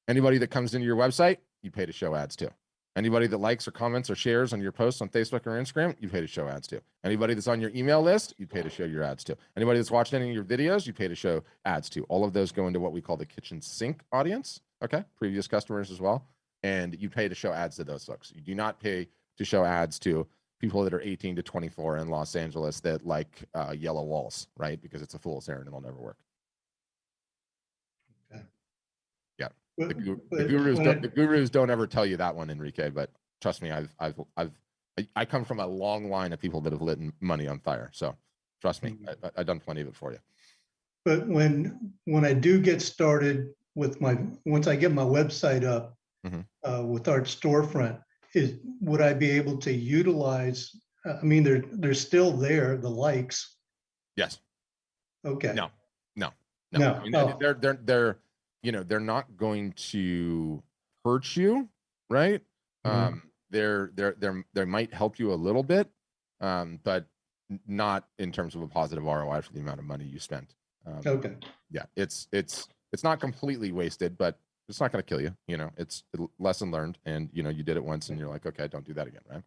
Anybody that comes into your website, you pay to show ads to. Anybody that likes or comments or shares on your posts on Facebook or Instagram, you pay to show ads to. Anybody that's on your email list, you pay to show your ads to. Anybody that's watched any of your videos, you pay to show ads to. All of those go into what we call the kitchen sink audience, okay? Previous customers as well. And you pay to show ads to those folks. You do not pay to show ads to people that are 18 to 24 in Los Angeles that like yellow walls, right? Because it's a fool's errand and it'll never work. The gurus don't ever tell you that one, Enrique, but trust me, I come from a long line of people that have lit money on fire. So trust me, I've done plenty of it for you. But when I do get started with once I get my website up with Art Storefront, would I be able to utilize, I mean, they're still there, the likes. Yes. Okay. No. I mean, they're you know, they're not going to hurt you, right? They might help you a little bit, but not in terms of a positive ROI for the amount of money you spent. Okay. Yeah, it's not completely wasted, but it's not going to kill you. You know, it's a lesson learned, and you know, you did it once, and you're like, okay, don't do that again, right?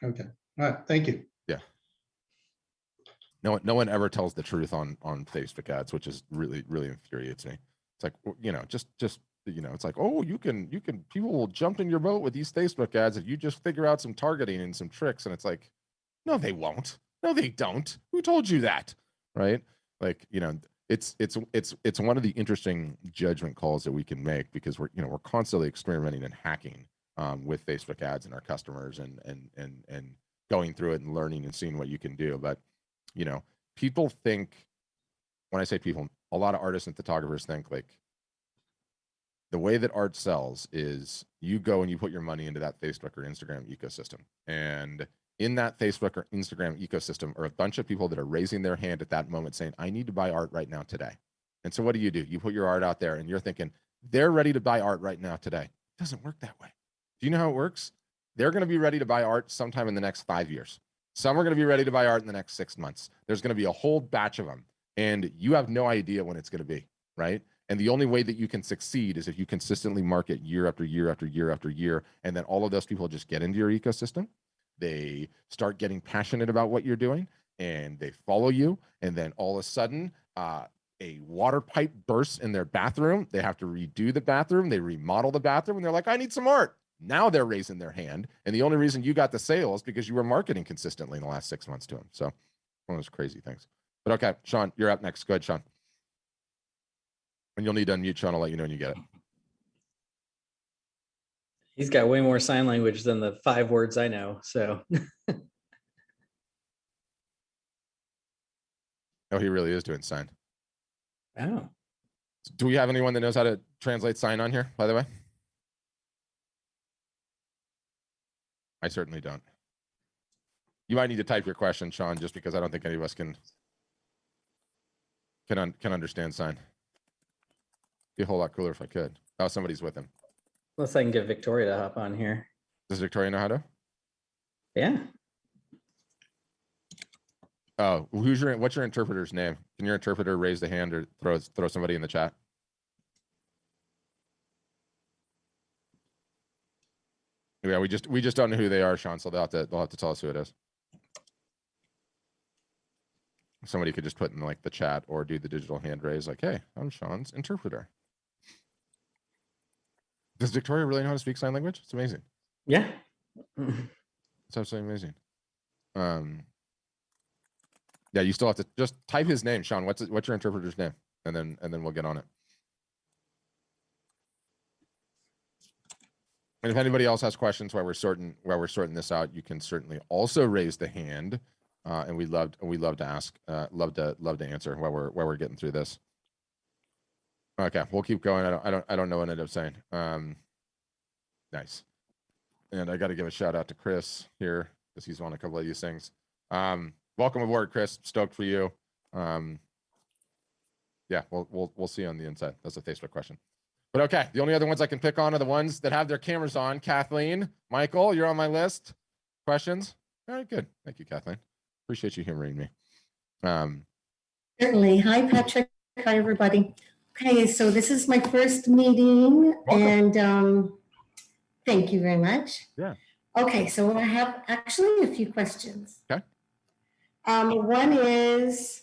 Okay. All right. Thank you. Yeah. No one ever tells the truth on Facebook ads, which is really infuriates me. It's like, you know, just you know, it's like, oh, you can people will jump in your boat with these Facebook ads if you just figure out some targeting and some tricks. And it's like, no, they won't. No, they don't. Who told you that? Right? Like, you know, it's one of the interesting judgment calls that we can make, because we're constantly experimenting and hacking with Facebook ads and our customers and going through it and learning and seeing what you can do. But you know, people think, when I say people, a lot of artists and photographers think like the way that art sells is you go and you put your money into that Facebook or Instagram ecosystem. And in that Facebook or Instagram ecosystem are a bunch of people that are raising their hand at that moment saying, I need to buy art right now today. And so what do? You put your art out there and you're thinking, they're ready to buy art right now today. It doesn't work that way. Do you know how it works? They're going to be ready to buy art sometime in the next 5 years. Some are going to be ready to buy art in the next 6 months. There's going to be a whole batch of them. And you have no idea when it's going to be, right? And the only way that you can succeed is if you consistently market year after year after year after year. And then all of those people just get into your ecosystem. They start getting passionate about what you're doing and they follow you. And then all of a sudden, a water pipe bursts in their bathroom. They have to redo the bathroom. They remodel the bathroom and they're like, I need some art. Now they're raising their hand. And the only reason you got the sale is because you were marketing consistently in the last 6 months to them. So one of those crazy things. But okay, Sean, you're up next. Go ahead, Sean. And you'll need to unmute Sean. I'll let you know when you get it. He's got way more sign language than the 5 words I know. So Oh, he really is doing sign. Oh, Do we have anyone that knows how to translate sign on here, by the way? I certainly don't. You might need to type your question, Sean, just because I don't think any of us can understand sign. Be a whole lot cooler if I could. Oh, somebody's with him. unless I can get Victoria to hop on here. Does Victoria know how to? Yeah. Oh, what's your interpreter's name? Can your interpreter raise the hand or throw somebody in the chat? Yeah, we just don't know who they are, Sean. So they'll have to tell us who it is. Somebody could just put in like the chat or do the digital hand raise, like, "Hey, I'm Sean's interpreter." Does Victoria really know how to speak sign language? It's amazing. Yeah. It's absolutely amazing. Yeah, you still have to just type his name, Sean. What's your interpreter's name, and then we'll get on it. And if anybody else has questions while we're sorting this out, you can certainly also raise the hand, and we'd love to ask, love to answer while we're getting through this. Okay, we'll keep going. I don't know what I ended up saying. Nice. And I got to give a shout out to Chris here because he's on a couple of these things. Welcome aboard, Chris. Stoked for you. Yeah, we'll see you on the inside. That's a Facebook question. But okay, the only other ones I can pick on are the ones that have their cameras on. Kathleen, Michael, you're on my list. Questions? All right, good. Thank you, Kathleen. Appreciate you humoring me. Certainly. Hi, Patrick. Hi, everybody. Okay, so this is my first meeting. Welcome. And thank you very much. Yeah. Okay, so I have actually a few questions. Okay. One is,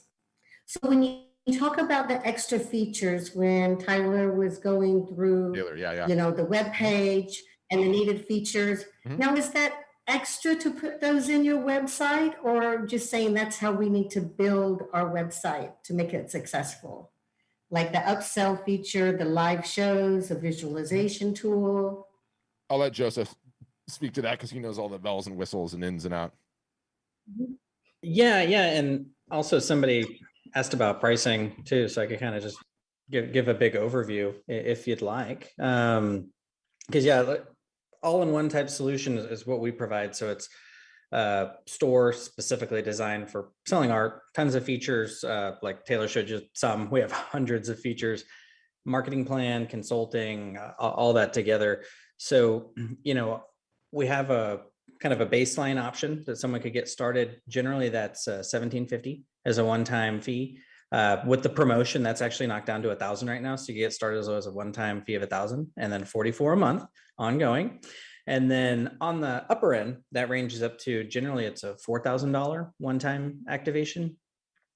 so when you talk about the extra features, when Tyler was going through, Taylor, yeah. you know, the web page and the needed features. Mhm. Now, is that extra to put those in your website, or just saying that's how we need to build our website to make it successful? Like the upsell feature, the live shows, a visualization tool. I'll let Joseph speak to that because he knows all the bells and whistles and ins and out. Yeah. And also somebody asked about pricing too, so I could kind of just give a big overview if you'd like. Because yeah, all-in-one type solution is what we provide. So it's store specifically designed for selling art, tons of features. Like Taylor showed you some, we have hundreds of features, marketing plan, consulting, all that together. So, you know, we have a kind of a baseline option that someone could get started. Generally that's $1,750 as a one-time fee. With the promotion, that's actually knocked down to $1,000 right now. So you get started as low as a one-time fee of $1,000 and then $44 a month ongoing. And then on the upper end, that ranges up to, generally it's a $4,000 one-time activation.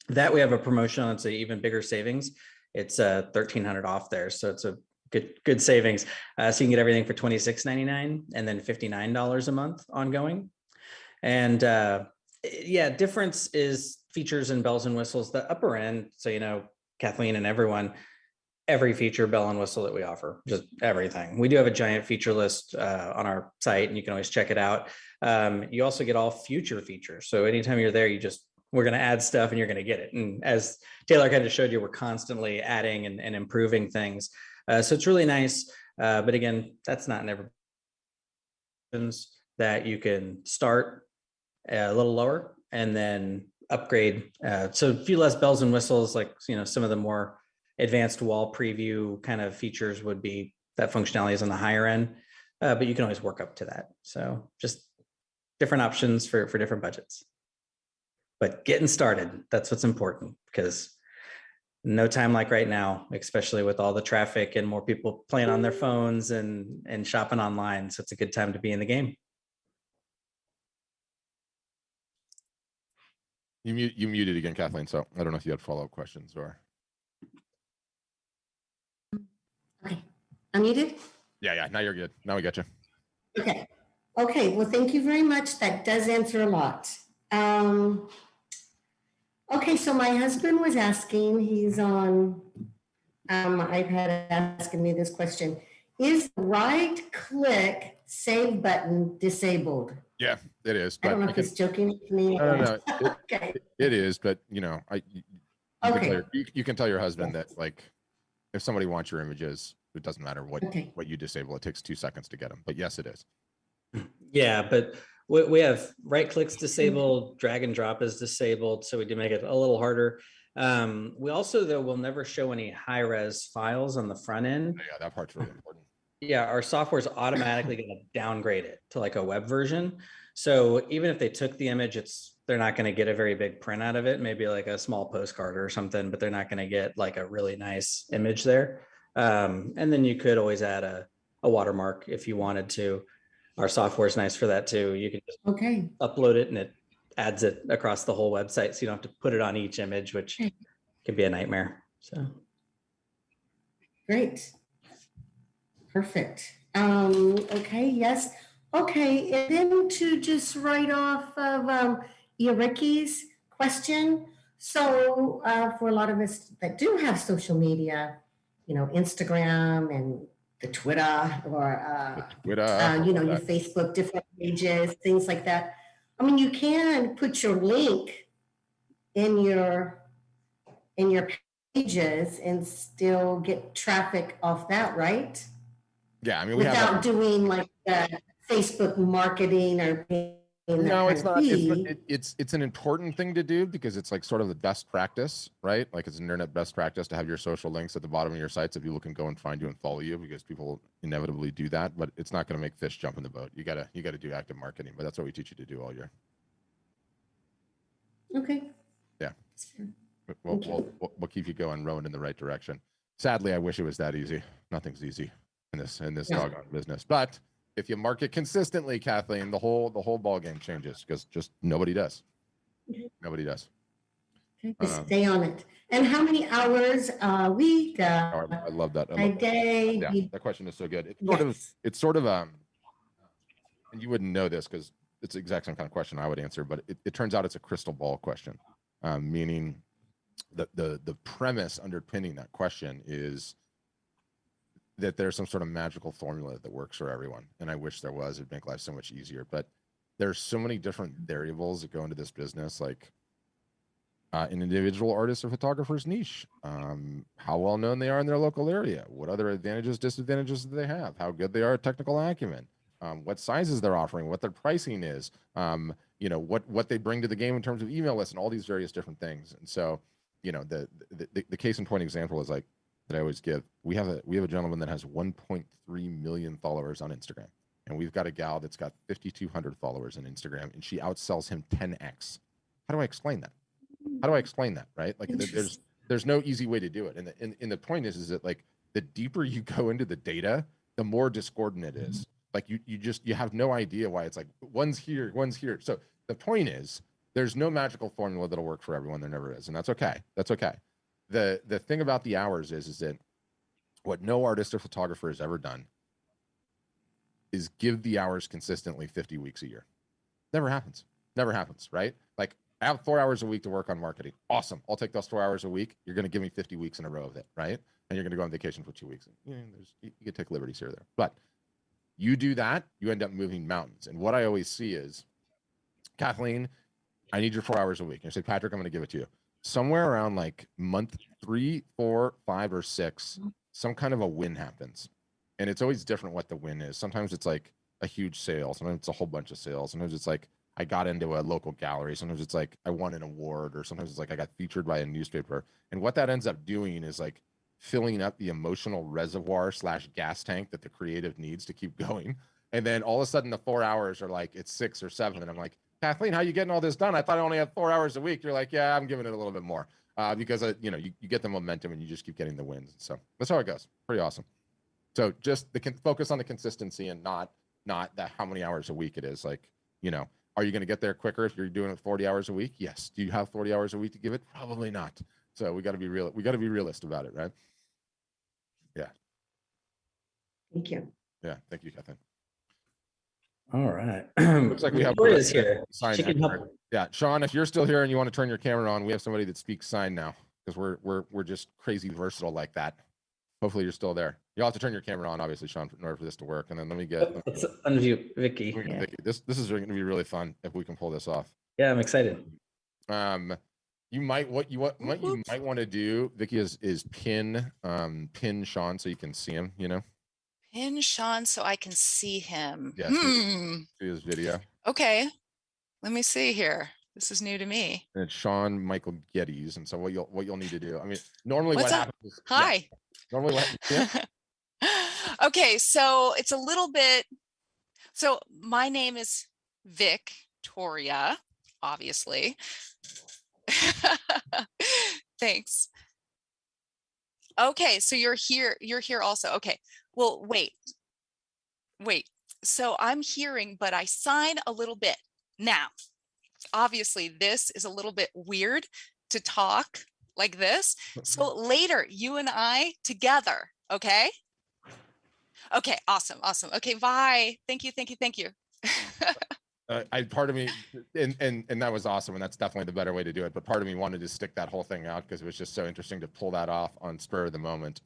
That we have a promotion on, it's an even bigger savings. It's $1,300 off there. So it's a good savings. So you can get everything for $26.99 and then $59 a month ongoing. And yeah, difference is features and bells and whistles. The upper end, so you know, Kathleen and everyone, every feature, bell and whistle that we offer, just everything. We do have a giant feature list on our site, and you can always check it out. You also get all future features. So anytime you're there, we're going to add stuff and you're going to get it. And as Taylor kind of showed you, we're constantly adding and improving things. So it's really nice. But again, that's not never that you can start a little lower and then upgrade. So a few less bells and whistles, like, you know, some of the more advanced wall preview kind of features would be, that functionality is on the higher end, but you can always work up to that. So just different options for different budgets. But getting started, that's what's important, because no time like right now, especially with all the traffic and more people playing on their phones and shopping online. So it's a good time to be in the game. You muted again, Kathleen. So I don't know if you had follow-up questions or. Okay, unmuted? Yeah. Now you're good. Now we got you. Okay. Well, thank you very much. That does answer a lot. Okay, so my husband was asking, he's on my iPad asking me this question. Is the right-click save button disabled? Yeah, it is. I don't know if he's joking with me. No. Okay. It is, but you know, Okay. You can tell your husband that, like, if somebody wants your images, it doesn't matter what Okay. you disable. It takes 2 seconds to get them. But yes, it is. Yeah, but we have right clicks disabled, drag and drop is disabled, so we do make it a little harder. We also, though, will never show any high res files on the front end. Yeah, that part's really important. Yeah, our software is automatically going to downgrade it to like a web version. So even if they took the image, they're not going to get a very big print out of it, maybe like a small postcard or something, but they're not going to get like a really nice image there. And then you could always add a watermark if you wanted to. Our software is nice for that too. You can just Okay. upload it and it adds it across the whole website, so you don't have to put it on each image, which can be a nightmare. So Great. Perfect. Okay, yes. Okay, and then to just write off of Ricky's question. So for a lot of us that do have social media, Instagram and the Twitter or your Facebook, different pages, things like that. I mean, you can put your link in your pages and still get traffic off that, right? Yeah, I mean, without doing like the Facebook marketing or paying no, it's not. fee. It's an important thing to do because it's like sort of the best practice, right? Like it's an internet best practice to have your social links at the bottom of your sites so people can go and find you and follow you, because people inevitably do that. But it's not going to make fish jump in the boat. You gotta do active marketing, but that's what we teach you to do all year. Okay. Yeah. We'll keep you going, rowing in the right direction. Sadly, I wish it was that easy. Nothing's easy in this doggone business. But if you market consistently, Kathleen, the whole ball game changes, because just nobody does. Okay. Nobody does. Okay. Stay on it. And how many hours a week? I love that. A day? Yeah, that question is so good. It's sort of and you wouldn't know this because it's the exact same kind of question I would answer, but it turns out it's a crystal ball question, meaning the premise underpinning that question is that there's some sort of magical formula that works for everyone. And I wish there was. It'd make life so much easier. But there's so many different variables that go into this business, like an individual artist or photographer's niche, how well known they are in their local area, what other advantages, disadvantages do they have, how good they are at technical acumen, what sizes they're offering, what their pricing is, what they bring to the game in terms of email lists, and all these various different things. And so, the case in point example is like that I always give. We have a gentleman that has 1.3 million followers on Instagram, and we've got a gal that's got 5,200 followers on Instagram, and she outsells him 10x. How do I explain that? Right? Like there's no easy way to do it. And the point is that like the deeper you go into the data, the more discordant it is. Like you have no idea why it's like one's here. So the point is there's no magical formula that'll work for everyone. There never is. And that's okay. The thing about the hours is that what no artist or photographer has ever done is give the hours consistently 50 weeks a year. Never happens, right? Like I have 4 hours a week to work on marketing. Awesome. I'll take those 4 hours a week. You're going to give me 50 weeks in a row of it, right? And you're going to go on vacation for 2 weeks. You can take liberties here or there. But you do that, you end up moving mountains. And what I always see is, Kathleen, I need your 4 hours a week. And I say, Patrick, I'm going to give it to you. Somewhere around like month 3, 4, 5, or 6, some kind of a win happens. And it's always different what the win is. Sometimes it's like a huge sale. Sometimes it's a whole bunch of sales. Sometimes it's like I got into a local gallery. Sometimes it's like I won an award, or sometimes it's like I got featured by a newspaper. And what that ends up doing is like filling up the emotional reservoir / gas tank that the creative needs to keep going. And then all of a sudden the 4 hours are like, it's 6 or 7. And I'm like, Kathleen, how are you getting all this done? I thought I only had 4 hours a week. You're like, yeah, I'm giving it a little bit more because you get the momentum and you just keep getting the wins. So that's how it goes. Pretty awesome. So just focus on the consistency and not that how many hours a week it is. Like, are you going to get there quicker if you're doing it 40 hours a week? Yes. Do you have 40 hours a week to give it? Probably not. So we got to be real. We got to be realist about it, right? Yeah. Thank you. Yeah. Thank you, Kathleen. all right. Looks like we have Victoria's here. sign She can help. expert. Yeah, Sean, if you're still here and you want to turn your camera on, we have somebody that speaks sign now because we're just crazy versatile like that. Hopefully you're still there. You'll have to turn your camera on, obviously, Sean, in order for this to work. And then let me get. Let's unmute Vicky. This is going to be really fun if we can pull this off. Yeah, I'm excited. You might what you might want to do, Vicky, is pin Sean so you can see him. Pin Sean so I can see him. Yeah, see his video. Okay, let me see here. This is new to me. And it's Sean Michael Geddes. And so what you'll need to do. I mean, normally What's what up? happens is Hi. normally what Okay, so it's a little bit. So my name is Victoria, obviously. Thanks. Okay, so you're here also. Okay. Well, wait. So I'm hearing, but I sign a little bit. Now, obviously, this is a little bit weird to talk like this. So later, you and I together, okay? Okay, awesome. Okay, bye. Thank you. Part of me, and that was awesome, and that's definitely the better way to do it. But part of me wanted to stick that whole thing out because it was just so interesting to pull that off on spur of the moment.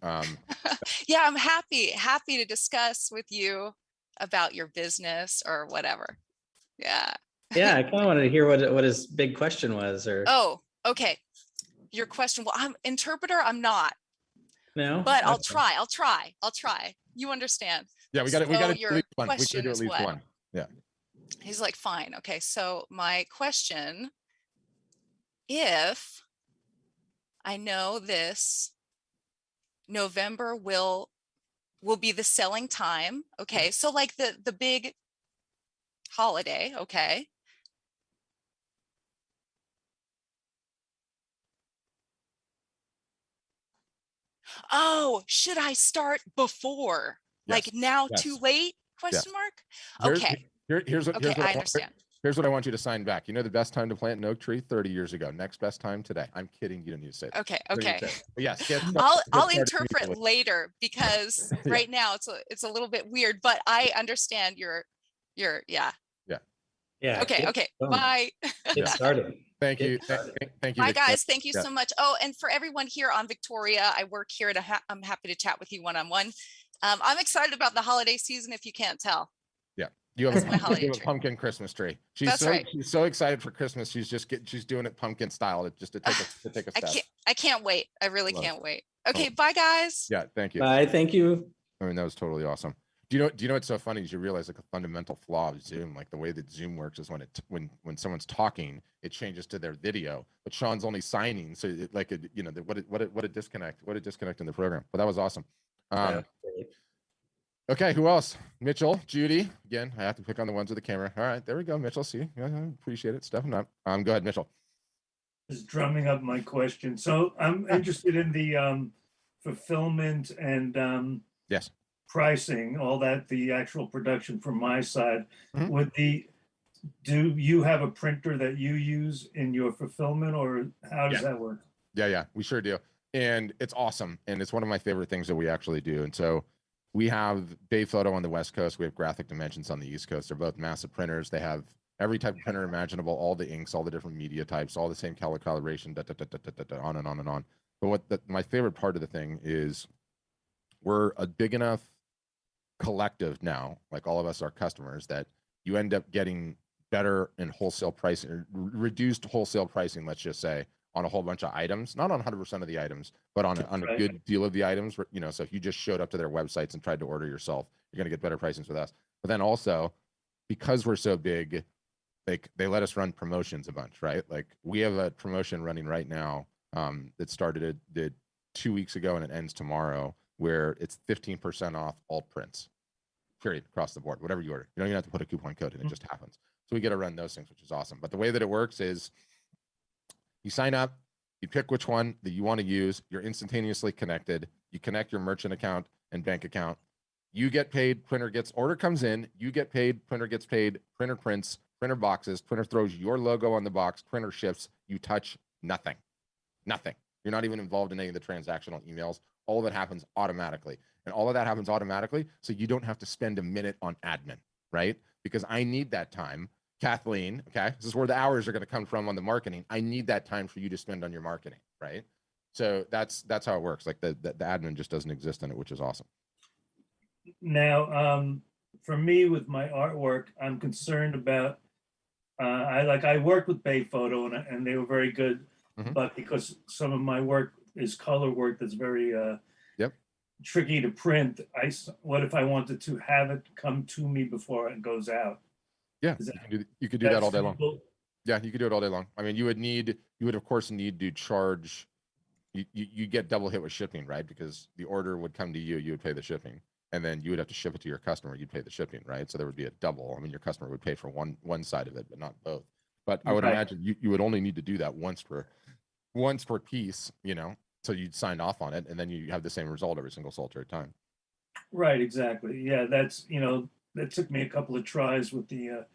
Yeah, I'm happy to discuss with you about your business or whatever. Yeah. Yeah, I kind of wanted to hear what his big question was. Or Oh, okay. Your question. Well, I'm interpreter. I'm not. no, But I'll Okay. try. You understand? Yeah, we got to So do your at least one. We question could do at is least what? one. Yeah. He's like, fine. Okay. So my question, if I know this November will be the selling time. Okay. So like the big holiday. Okay. Oh, should I start before? Yes. Like now Yes. too late? Question mark. Okay. Here's what I understand. Here's what I want you to sign back. You know the best time to plant an oak tree? 30 years ago. Next best time today. I'm kidding. You don't need to say that. Okay. But yes, I'll interpret later because right now it's a little bit weird, but I understand your yeah. Yeah. Okay. Bye. Get started. Thank you. Thank you. Bye, Victoria. guys. Thank you so much. Oh, and for everyone here on Victoria, I work here I'm happy to chat with you one-on-one. I'm excited about the holiday season if you can't tell. Yeah. You have a pumpkin Christmas tree. She's so excited for Christmas. She's doing it pumpkin style to take a step. I can't wait. I really can't wait. Okay, bye guys. Yeah, thank you. Bye, thank you. I mean, that was totally awesome. Do you know what's so funny is you realize like a fundamental flaw of Zoom, like the way that Zoom works is when someone's talking, it changes to their video, but Sean's only signing, so what a disconnect in the program. But that was awesome. Okay, who else? Mitchell, Judy. Again, I have to pick on the ones with the camera. All right, there we go. Mitchell, see, I appreciate it. Stepping up. Go ahead, Mitchell. Just drumming up my question. So I'm interested in the fulfillment and yes, pricing, all that, the actual production from my side. Mm-hmm. Do you have a printer that you use in your fulfillment, or how does that work? Yeah, we sure do. And it's awesome. And it's one of my favorite things that we actually do. And so we have Bay Photo on the West Coast. We have Graphic Dimensions on the East Coast. They're both massive printers. They have every type of printer imaginable, all the inks, all the different media types, all the same color calibration, on and on and on. But my favorite part of the thing is we're a big enough collective now, like all of us are customers, that you end up getting better in wholesale pricing, or reduced wholesale pricing, let's just say, on a whole bunch of items, not on 100% of the items, but on a good deal of the items. So if you just showed up to their websites and tried to order yourself, you're going to get better pricings with us. But then also, because we're so big, like they let us run promotions a bunch, right? Like we have a promotion running right now that started 2 weeks ago and it ends tomorrow, where it's 15% off all prints, period, across the board, whatever you order. You don't even have to put a coupon code in, it just happens. So we get to run those things, which is awesome. But the way that it works is you sign up, you pick which one that you want to use, you're instantaneously connected, you connect your merchant account and bank account, you get paid, order comes in, you get paid, printer gets paid, printer prints, printer boxes, printer throws your logo on the box, printer ships, you touch nothing. You're not even involved in any of the transactional emails. All of it happens automatically. And all of that happens automatically, so you don't have to spend a minute on admin, right? Because I need that time. Kathleen, okay, this is where the hours are going to come from on the marketing. I need that time for you to spend on your marketing, right? So that's how it works. Like the admin just doesn't exist in it, which is awesome. Now, for me with my artwork, I'm concerned about. I worked with Bay Photo and they were very good. but because some of my work is color work that's very Yep. tricky to print, what if I wanted to have it come to me before it goes out? Yeah, Is you could do that that's all day long. feasible? Yeah, you could do it all day long. I mean, you would of course need to charge, you get double hit with shipping, right? Because the order would come to you, you would pay the shipping, and then you would have to ship it to your customer, you'd pay the shipping, right? So there would be a double. I mean, your customer would pay for one side of it, but not both. But I would Right. imagine you would only need to do that once per piece, so you'd sign off on it, and then you have the same result every single solitary time. Right, exactly. Yeah, that's, that took me a couple of tries with the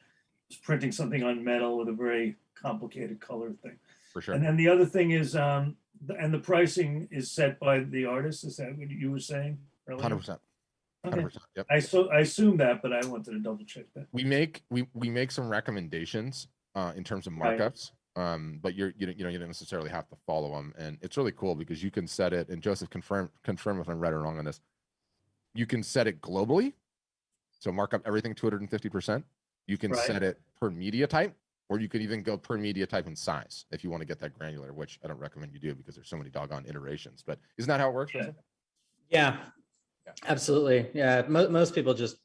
printing something on metal with a very complicated color thing. For sure. And then the other thing is, and the pricing is set by the artist. Is that what you were saying earlier? 100%. Okay. 100%. Yep. I assume that, but I wanted to double check that. We make some recommendations in terms of Right. markups, but you don't necessarily have to follow them, and it's really cool because you can set it. And Joseph, confirm if I'm right or wrong on this. You can set it globally, so mark up everything 250%. You can Right. set it per media type, or you could even go per media type and size if you want to get that granular, which I don't recommend you do because there's so many doggone iterations. But isn't that how it works? Yeah. Joseph? Yeah, absolutely. Yeah, most people just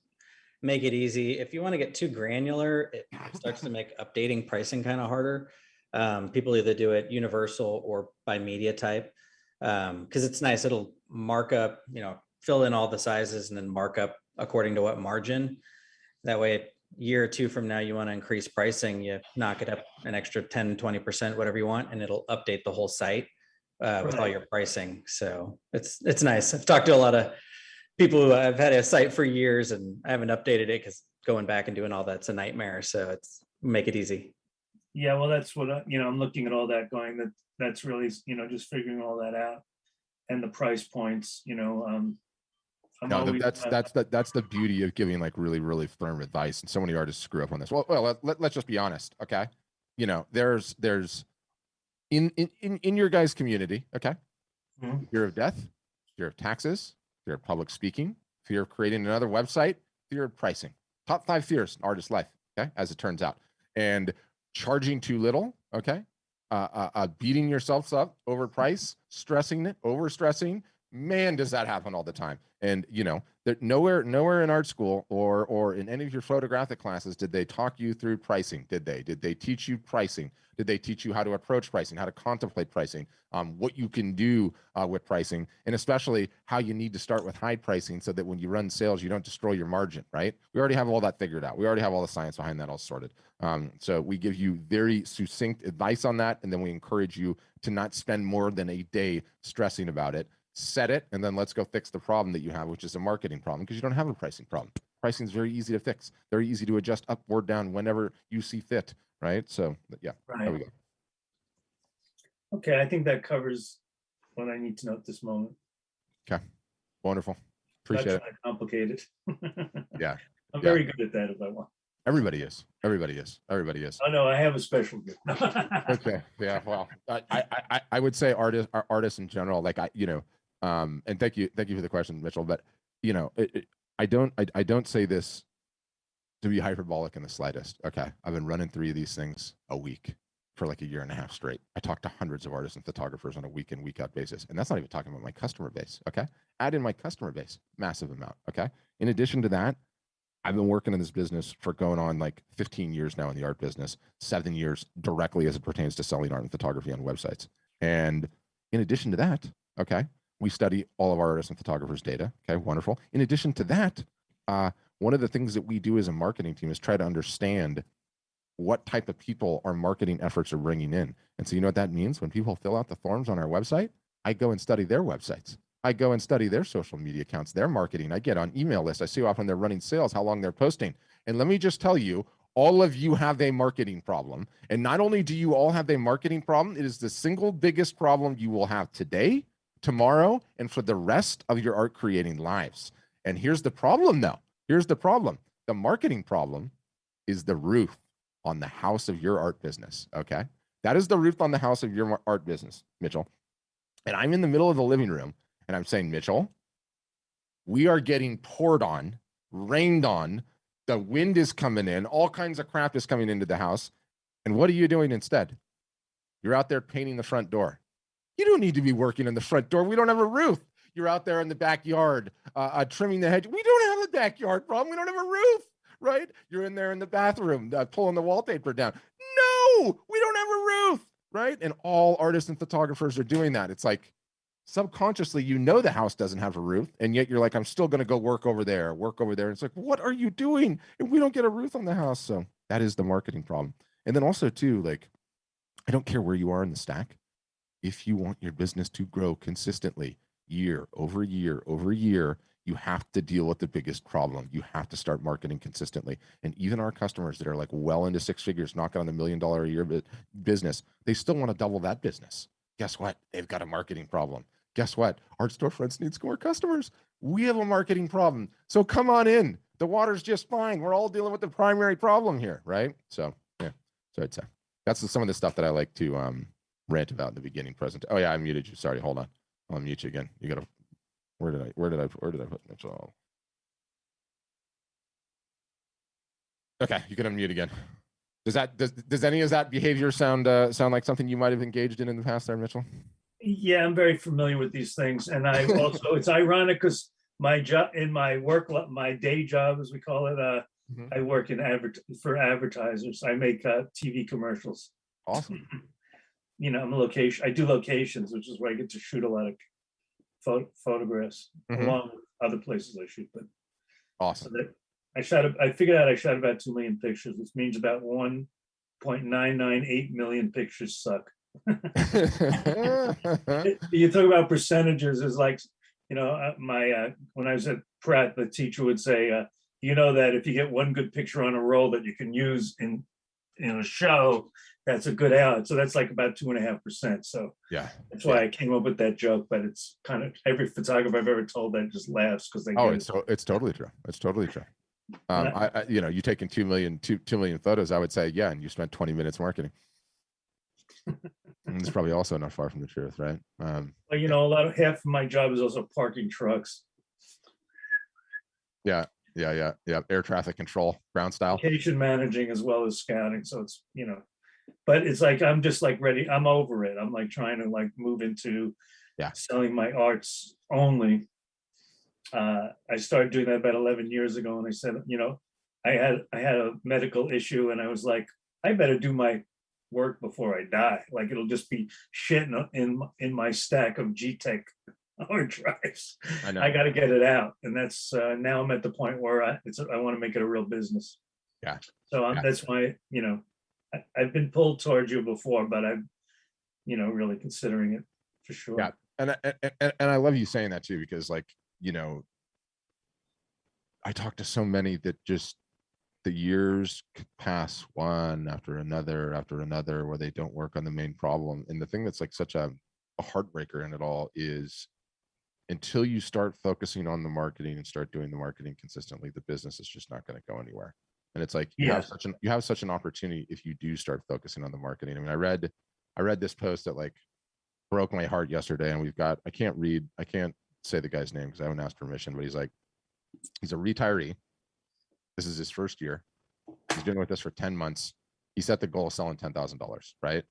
make it easy. If you want to get too granular, it starts to make updating pricing kind of harder. People either do it universal or by media type, because it's nice. It'll mark up, fill in all the sizes and then mark up according to what margin. That way, a year or two from now, you want to increase pricing, you knock it up an extra 10, 20%, whatever you want, and it'll update the whole site with all Right. your pricing. So it's nice. I've talked to a lot of people who I've had a site for years and I haven't updated it because going back and doing all that's a nightmare. So make it easy. Yeah, well, that's what I'm looking at all that going. That's really just figuring all that out, and the price points. I'm No, always, that's the beauty of giving like really, really firm advice. And so many artists screw up on this. Well, let's just be honest, okay? There's in your guys' community, okay? Mhm. Fear of death, fear of taxes, fear of public speaking, fear of creating another website, fear of pricing. Top 5 fears in artist life, okay? As it turns out, and charging too little, okay? Beating yourselves up over price, stressing it, overstressing. Man, does that happen all the time. And nowhere in art school or in any of your photographic classes did they talk you through pricing. Did they teach you pricing? Did they teach you how to approach pricing, how to contemplate pricing, what you can do with pricing, and especially how you need to start with high pricing so that when you run sales, you don't destroy your margin, right? We already have all that figured out. We already have all the science behind that all sorted. So we give you very succinct advice on that, and then we encourage you to not spend more than a day stressing about it. Set it, and then let's go fix the problem that you have, which is a marketing problem, because you don't have a pricing problem. Pricing is very easy to fix, very easy to adjust up or down whenever you see fit, right? So yeah, there we right. go. Okay, I think that covers what I need to know at this moment. Okay, wonderful. Not Appreciate it. trying to complicate it. Yeah, I'm very good at that if I want. Everybody is. Everybody is. Everybody is. Oh no, I have a special gift. Okay. Yeah. Well, I would say artists in general, like and thank you for the question, Mitchell. But I don't say this to be hyperbolic in the slightest. Okay, I've been running 3 of these things a week for like a year and a half straight. I talk to hundreds of artists and photographers on a week in, week out basis, and that's not even talking about my customer base. Okay, add in my customer base, massive amount. Okay, in addition to that, I've been working in this business for going on like 15 years now in the art business, 7 years directly as it pertains to selling art and photography on websites. And in addition to that, okay, we study all of our artists and photographers' data. Okay, wonderful. In addition to that, one of the things that we do as a marketing team is try to understand what type of people our marketing efforts are bringing in. And so you know what that means? When people fill out the forms on our website, I go and study their websites. I go and study their social media accounts, their marketing. I get on email lists. I see how often they're running sales, how long they're posting. And let me just tell you, all of you have a marketing problem. And not only do you all have a marketing problem, it is the single biggest problem you will have today, tomorrow, and for the rest of your art creating lives. And here's the problem though. Here's the problem. The marketing problem is the roof on the house of your art business, okay? That is the roof on the house of your art business, Mitchell. And I'm in the middle of the living room and I'm saying, Mitchell, we are getting poured on, rained on, the wind is coming in, all kinds of crap is coming into the house. And what are you doing instead? You're out there painting the front door. You don't need to be working on the front door. We don't have a roof. You're out there in the backyard trimming the hedge. We don't have a backyard problem. We don't have a roof, right? You're in there in the bathroom pulling the wallpaper down. No, we don't have a roof, right? And all artists and photographers are doing that. It's like subconsciously, you know, the house doesn't have a roof, and yet you're like, I'm still going to go work over there. And it's like, what are you doing if we don't get a roof on the house? So that is the marketing problem. And then also too, like, I don't care where you are in the stack. If you want your business to grow consistently year over year over year, you have to deal with the biggest problem. You have to start marketing consistently. And even our customers that are like well into six figures, knocking on the $1 million a year business, they still want to double that business. Guess what? They've got a marketing problem. Guess what? Art Storefronts needs more customers. We have a marketing problem. So come on in. The water's just fine. We're all dealing with the primary problem here, right? So yeah, so I'd say that's some of the stuff that I like to rant about in the beginning present. Oh yeah, I muted you. Sorry, hold on. I'll unmute you again. You gotta. Where did I put Mitchell? Okay, you can unmute again. Does any of that behavior sound like something you might have engaged in the past there, Mitchell? Yeah, I'm very familiar with these things, and I also it's ironic because my job in my work, my day job, as we call it, I work in for advertisers. I make TV commercials. Awesome. You know, I do locations, which is where I get to shoot a lot of photographs along with other places I shoot. But awesome. So I figured out I shot about 2 million pictures, which means about 1.998 million pictures suck. You talk about percentages, is like, you know, when I was at Pratt, the teacher would say, you know, that if you get one good picture on a roll that you can use in a show, that's a good out. So that's like about 2.5%. So yeah, that's why I came up with that joke. But it's kind of every photographer I've ever told that just laughs because they. Oh, it's totally true. It's totally true. I you know, you taking 2 million photos, I would say, yeah, and you spent 20 minutes marketing. And it's probably also not far from the truth, right? Well, you know, half of my job is also parking trucks. Yeah. Air traffic control, ground style. Location managing as well as scouting. So it's, you know, but it's like, I'm just like ready. I'm over it. I'm like trying to like move into selling my arts only. I started doing that about 11 years ago. And I said, you know, I had a medical issue and I was like, I better do my work before I die. Like it'll just be shit in my stack of G-Tech hard drives. I got to get it out. And that's now I'm at the point where I want to make it a real business. Yeah. So that's why, you know, I've been pulled towards you before, but I'm, you know, really considering it for sure. Yeah. And I love you saying that too, because like, you know, I talk to so many that just the years pass one after another where they don't work on the main problem. And the thing that's like such a heartbreaker in it all is until you start focusing on the marketing and start doing the marketing consistently, the business is just not going to go anywhere. And it's like you have such an opportunity if you do start focusing on the marketing. I mean, I read this post that like broke my heart yesterday, and I can't say the guy's name because I haven't asked permission, but he's a retiree. This is his first year. He's been with us for 10 months. He set the goal of selling $10,000, right?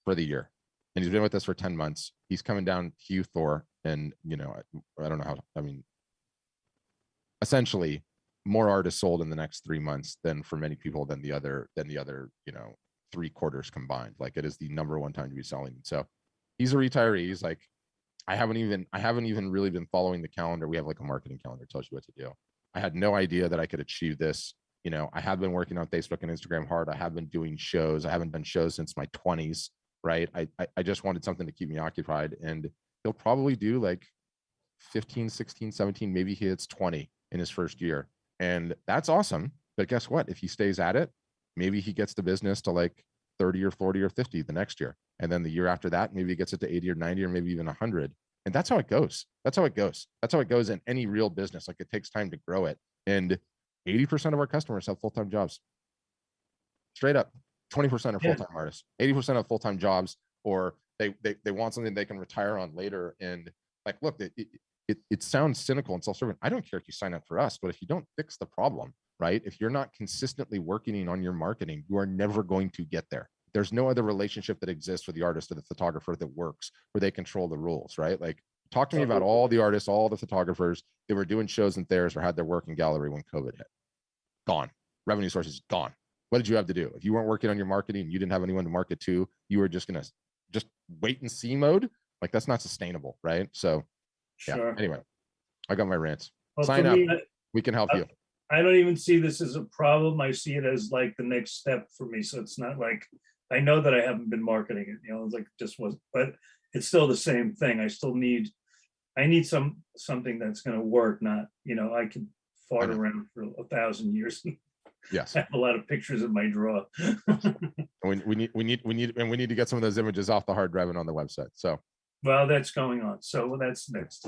For the year. And he's been with us for 10 months. He's coming down Hugh Thor. And, you know, I don't know how, I mean, essentially more art is sold in the next 3 months than for many people than the other, you know, 3 quarters combined. Like it is the number one time to be selling. So he's a retiree. He's like, I haven't even really been following the calendar. We have like a marketing calendar that tells you what to do. I had no idea that I could achieve this. You know, I have been working on Facebook and Instagram hard. I have been doing shows. I haven't done shows since my 20s, right? I just wanted something to keep me occupied. And he'll probably do like 15, 16, 17, maybe he hits 20 in his first year. And that's awesome. But guess what? If he stays at it, maybe he gets the business to like 30 or 40 or 50 the next year. And then the year after that, maybe he gets it to 80 or 90 or maybe even 100. And that's how it goes. That's how it goes in any real business. Like it takes time to grow it. And 80% of our customers have full-time jobs. Straight up, 20% are full-time artists. 80% have full-time jobs, or they want something they can retire on later. And like, look, it sounds cynical and self-serving. I don't care if you sign up for us, but if you don't fix the problem, right? If you're not consistently working on your marketing, you are never going to get there. there's no other relationship that exists with the artist or the photographer that works where they control the rules, right? Like, talk to me about all the artists, all the photographers that were doing shows in Thayer's or had their work in gallery when COVID hit. Gone. Revenue sources gone. What did you have to do? If you weren't working on your marketing, you didn't have anyone to market to, you were just going to just wait and see mode. Like, that's not sustainable, right? So yeah, Sure. anyway, I got my rants. Well, Sign for up. me, We can help you. I don't even see this as a problem. I see it as like the next step for me. So it's not like, I know that I haven't been marketing it, it's like just was, but it's still the same thing. I need something that's going to work, not, I can fart around for 1,000 years. Yes. I have a lot of pictures in my drawer. we need to get some of those images off the hard drive and on the website. So, well, that's going on. So that's next.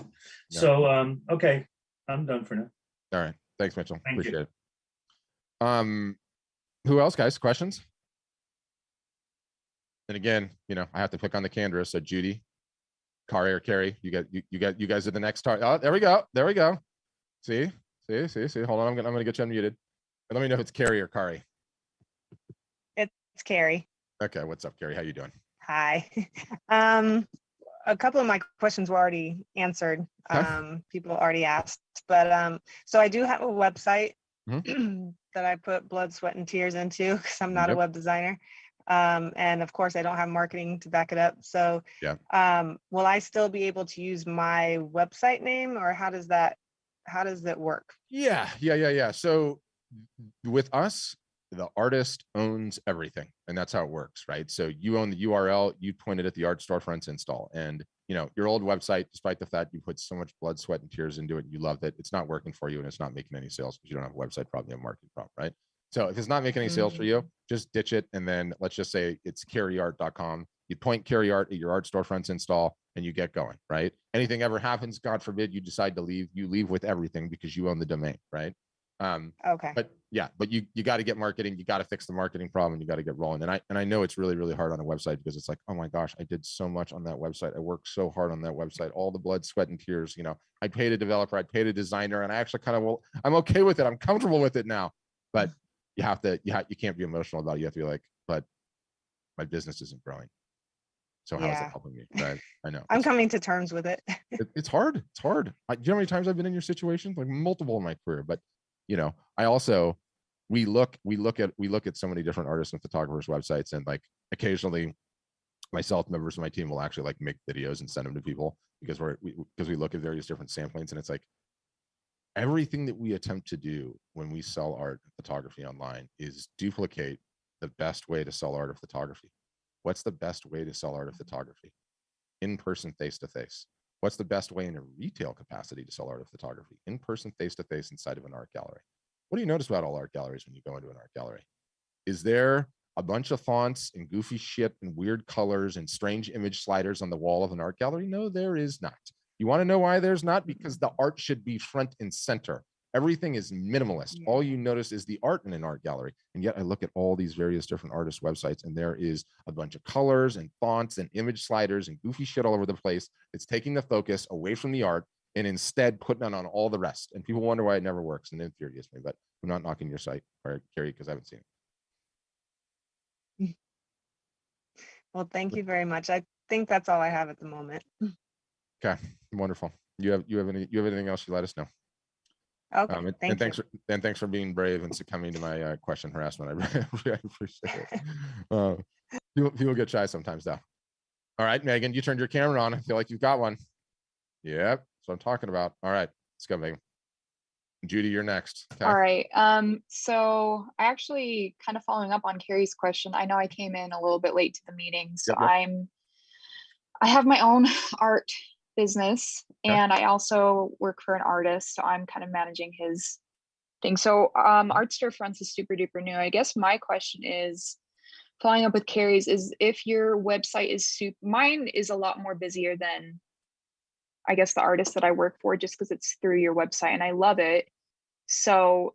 Yeah. So, okay, I'm done for now. All right. Thanks, Mitchell. Thank Appreciate it. Who else, guys? Questions? And again, I have to pick on the Candra. So Judy, Kari or Carrie, you guys are the next target. Oh, there we go. There we go. See. Hold on. I'm gonna get you unmuted. And let me know if it's Carrie or Kari. It's Carrie. Okay. What's up, Carrie? How you doing? Hi. A couple of my questions were already answered. Okay. People already asked, but so I do have a website Mhm. that I put blood, sweat, and tears into because I'm not a Yep. web designer. And of course I don't have marketing to back it up. So Yeah. will I still be able to use my website name, or how does that work? Yeah. So with us, the artist owns everything, and that's how it works, right? So you own the URL, you point it at the art storefronts install, and your old website, despite the fact you put so much blood, sweat, and tears into it, you loved it, it's not working for you and it's not making any sales because you don't have a website problem, you have a marketing problem, right? So if it's not making any sales for you, just ditch it. And then let's just say it's carryart.com. You point Carry Art at your art storefronts install and you get going, right? Anything ever happens, God forbid, you decide to leave, you leave with everything because you own the domain, right? Okay. But you got to get marketing, you got to fix the marketing problem, and you got to get rolling. And I know it's really, really hard on a website because it's like, oh my gosh, I did so much on that website. I worked so hard on that website, all the blood, sweat, and tears. I paid a developer, I paid a designer, and I actually I'm okay with it. I'm comfortable with it now. But you can't be emotional about it. You have to be like, but my business isn't growing. So how is that helping me? Right? I know. I'm coming to terms with it. It's hard. It's hard. Do you know how many times I've been in your situation? Like multiple in my career. But I also we look at so many different artists and photographers' websites, and like occasionally myself, members of my team will actually like make videos and send them to people because we look at various different samplings, and it's like everything that we attempt to do when we sell art and photography online is duplicate the best way to sell art or photography. What's the best way to sell art or photography? In person, face to face. What's the best way in a retail capacity to sell art or photography? In person, face to face, inside of an art gallery. What do you notice about all art galleries when you go into an art gallery? Is there a bunch of fonts and goofy shit and weird colors and strange image sliders on the wall of an art gallery? No, there is not. You want to know why there's not? Because the art should be front and center. Everything is minimalist. All you notice is the art in an art gallery. And yet I look at all these various different artist websites, and there is a bunch of colors and fonts and image sliders and goofy shit all over the place. It's taking the focus away from the art and instead putting it on all the rest. And people wonder why it never works, and it infuriates me. But I'm not knocking your site, or Carrie, because I haven't seen it. Well, thank you very much. I think that's all I have at the moment. Okay, wonderful. You have anything else? You let us know. Okay, thanks for being brave and succumbing to my question harassment. I really appreciate it. People get shy sometimes, though. All right, Megan, you turned your camera on. I feel like you've got one. Yep, that's what I'm talking about. All right, let's go, Megan. Judy, you're next. Okay. All right. So I actually kind of following up on Carrie's question. I know I came in a little bit late to the meeting, so Yep. I have my own art business, and I also work for an artist, so I'm kind of managing his thing. So Art Storefronts is super duper new. I guess my question is, following up with Carrie's, is if your website is mine is a lot more busier than I guess the artist that I work for, just because it's through your website and I love it. So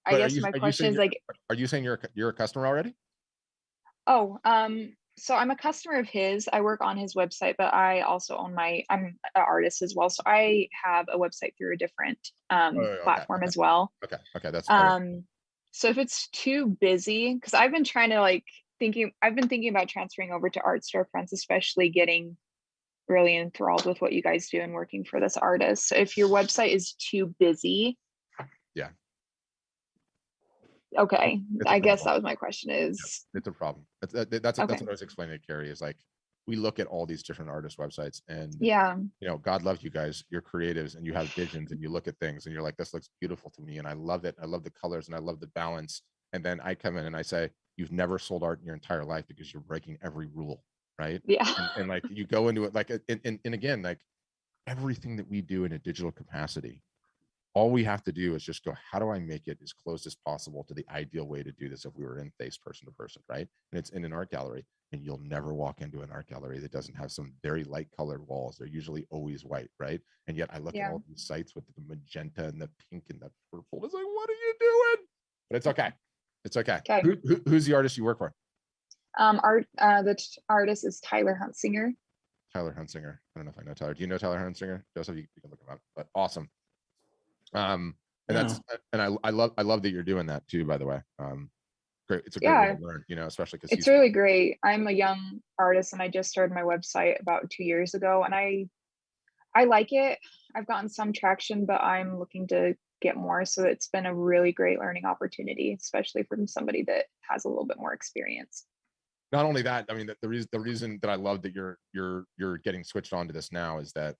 I guess my question is like, are you saying you're a customer already? Oh, so I'm a customer of his. I work on his website, but I also own I'm an artist as well. So I have a website through a different platform as well. Okay, that's so if it's too busy, because I've been trying to like I've been thinking about transferring over to Art Storefronts, especially getting really enthralled with what you guys do and working for this artist. So if your website is too busy. Yeah. Okay. I guess that was my question is. It's a problem. That's what I was explaining to Carrie is like, we look at all these different artist websites and yeah, you know, God loves you guys, you're creatives and you have visions and you look at things and you're like, this looks beautiful to me. And I love it. I love the colors and I love the balance. And then I come in and I say, you've never sold art in your entire life because you're breaking every rule. Right. Yeah. And like you go into it like, and again, like everything that we do in a digital capacity, all we have to do is just go, how do I make it as close as possible to the ideal way to do this if we were in face person to person, right? And it's in an art gallery, and you'll never walk into an art gallery that doesn't have some very light colored walls. They're usually always white, right? And yet I look at all these sites with the magenta and the pink and the purple. It's like, what are you doing? But it's okay. It's okay. Who's the artist you work for? The artist is Tyler Huntsinger. Tyler Huntsinger. I don't know if I know Tyler. Do you know Tyler Huntsinger? Joseph, you can look him up. But awesome. And that's I love that you're doing that too, by the way. Great. It's a great way to learn, you know, especially because it's really great. I'm a young artist and I just started my website about 2 years ago and I like it. I've gotten some traction, but I'm looking to get more. So it's been a really great learning opportunity, especially from somebody that has a little bit more experience. Not only that, I mean, the reason that I love that you're getting switched on to this now is that,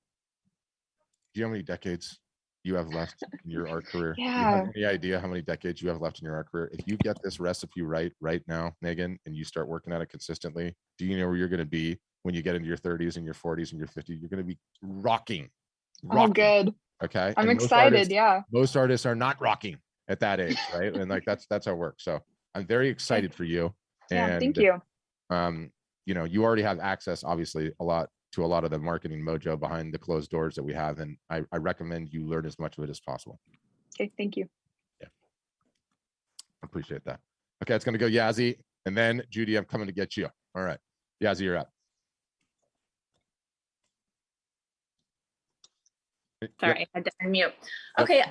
do you know how many decades you have left in your art career? Yeah. Do you have any idea how many decades you have left in your art career? If you get this recipe right now, Megan, and you start working at it consistently, do you know where you're going to be when you get into your 30s and your 40s and your 50s? You're going to be rocking. Oh, good. Okay. I'm excited. Most artists are not rocking at that age, right? And like that's how it works. So I'm very excited for you. Yeah, thank you. You know, you already have access, obviously, to a lot of the marketing mojo behind the closed doors that we have. And I recommend you learn as much of it as possible. Okay, thank you. Yeah. Appreciate that. Okay, it's going to go Yazzie. And then Judy, I'm coming to get you. All right. Yazzie, you're up. Sorry, I had to unmute. Okay,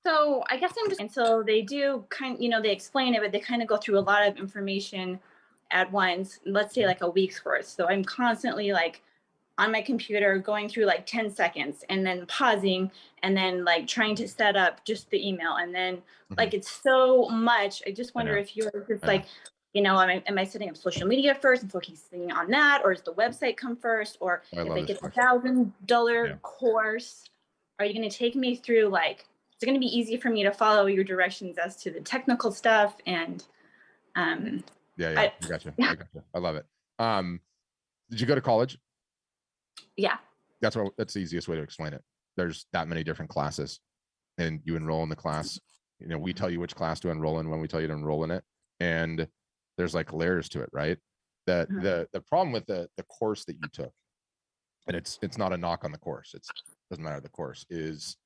so I guess I'm just, and so they do they explain it, but they kind of go through a lot of information at once, let's say like a week's worth. So I'm constantly like on my computer going through like 10 seconds and then pausing and then like trying to set up just the email. And then like, it's so much. I just wonder if you're just like, am I setting up social media first and focusing on that? Or does the website come first? Or if I get the $1,000 course, are you going to take me through like, it's going to be easy for me to follow your directions as to the technical stuff and I got you. I love it. Did you go to college? Yeah. That's the easiest way to explain it. There's that many different classes and you enroll in the class. You know, we tell you which class to enroll in when we tell you to enroll in it. And there's like layers to it, right? The problem with the course that you took, and it's not a knock on the course. It doesn't matter the course is,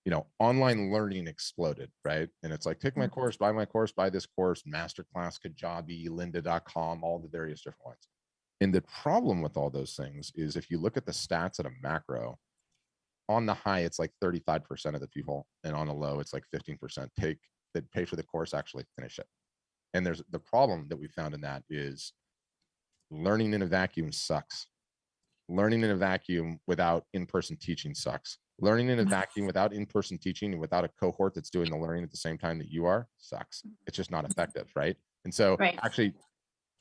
you know, online learning exploded, right? And it's like, take my course, buy my course, buy this course, masterclass, Kajabi, lynda.com, all the various different ones. And the problem with all those things is if you look at the stats at a macro, on the high, it's like 35% of the people, and on a low, it's like 15% that pay for the course actually finish it. And there's the problem that we found in that is learning in a vacuum sucks. Learning in a vacuum without in-person teaching sucks. Learning in a vacuum without in-person teaching and without a cohort that's doing the learning at the same time that you are sucks. It's just not effective, right? And so actually,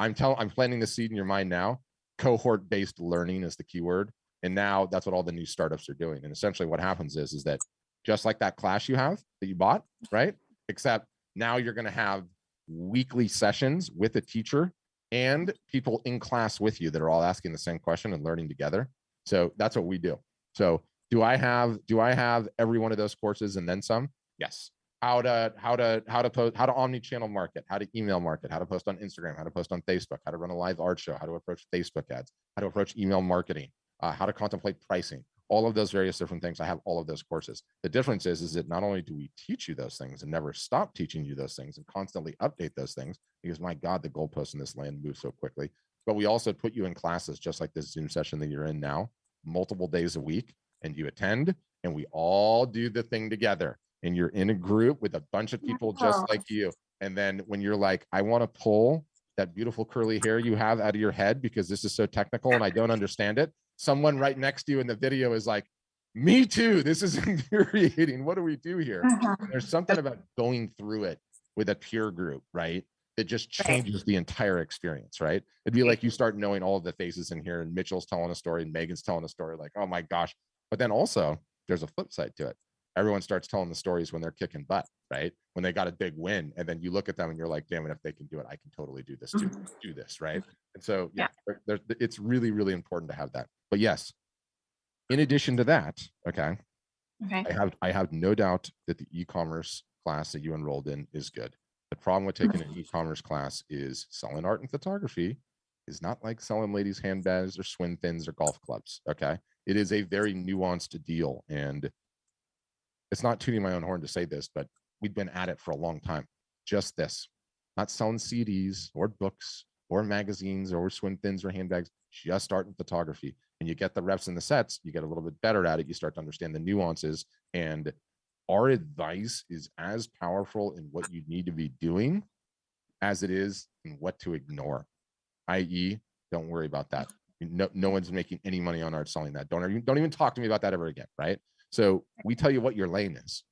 I'm planting the seed in your mind now. Cohort-based learning is the key word. And now that's what all the new startups are doing. And essentially what happens is that just like that class you have that you bought, right? Except now you're going to have weekly sessions with a teacher and people in class with you that are all asking the same question and learning together. So that's what we do. So do I have every one of those courses and then some? Yes. How to post, how to omni-channel market, how to email market, how to post on Instagram, how to post on Facebook, how to run a live art show, how to approach Facebook ads, how to approach email marketing, how to contemplate pricing, all of those various different things. I have all of those courses. The difference is that not only do we teach you those things and never stop teaching you those things and constantly update those things, because my God, the goalposts in this land move so quickly, but we also put you in classes just like this Zoom session that you're in now, multiple days a week, and you attend and we all do the thing together. And you're in a group with a bunch of people just like you. And then when you're like, I want to pull that beautiful curly hair you have out of your head because this is so technical and I don't understand it. Someone right next to you in the video is like, me too. This is infuriating. What do we do here? There's something about going through it with a peer group, right? It just changes the entire experience, right? It'd be like you start knowing all of the faces in here and Mitchell's telling a story and Megan's telling a story like, oh my gosh. But then also there's a flip side to it. Everyone starts telling the stories when they're kicking butt, right? When they got a big win. And then you look at them and you're like, damn it, if they can do it, I can totally do this too. Do this, right? And so, yeah, it's really, really important to have that. But yes, in addition to that, okay, I have no doubt that the e-commerce class that you enrolled in is good. The problem with taking an e-commerce class is selling art and photography is not like selling ladies' handbags or swim fins or golf clubs, okay? It is a very nuanced deal. And it's not tooting my own horn to say this, but we've been at it for a long time. Just this, not selling CDs or books or magazines or swim fins or handbags, just art and photography. And you get the reps and the sets, you get a little bit better at it. You start to understand the nuances, and our advice is as powerful in what you need to be doing as it is in what to ignore, i.e. don't worry about that. No one's making any money on art selling that. Don't even talk to me about that ever again, right? So we tell you what your lane is,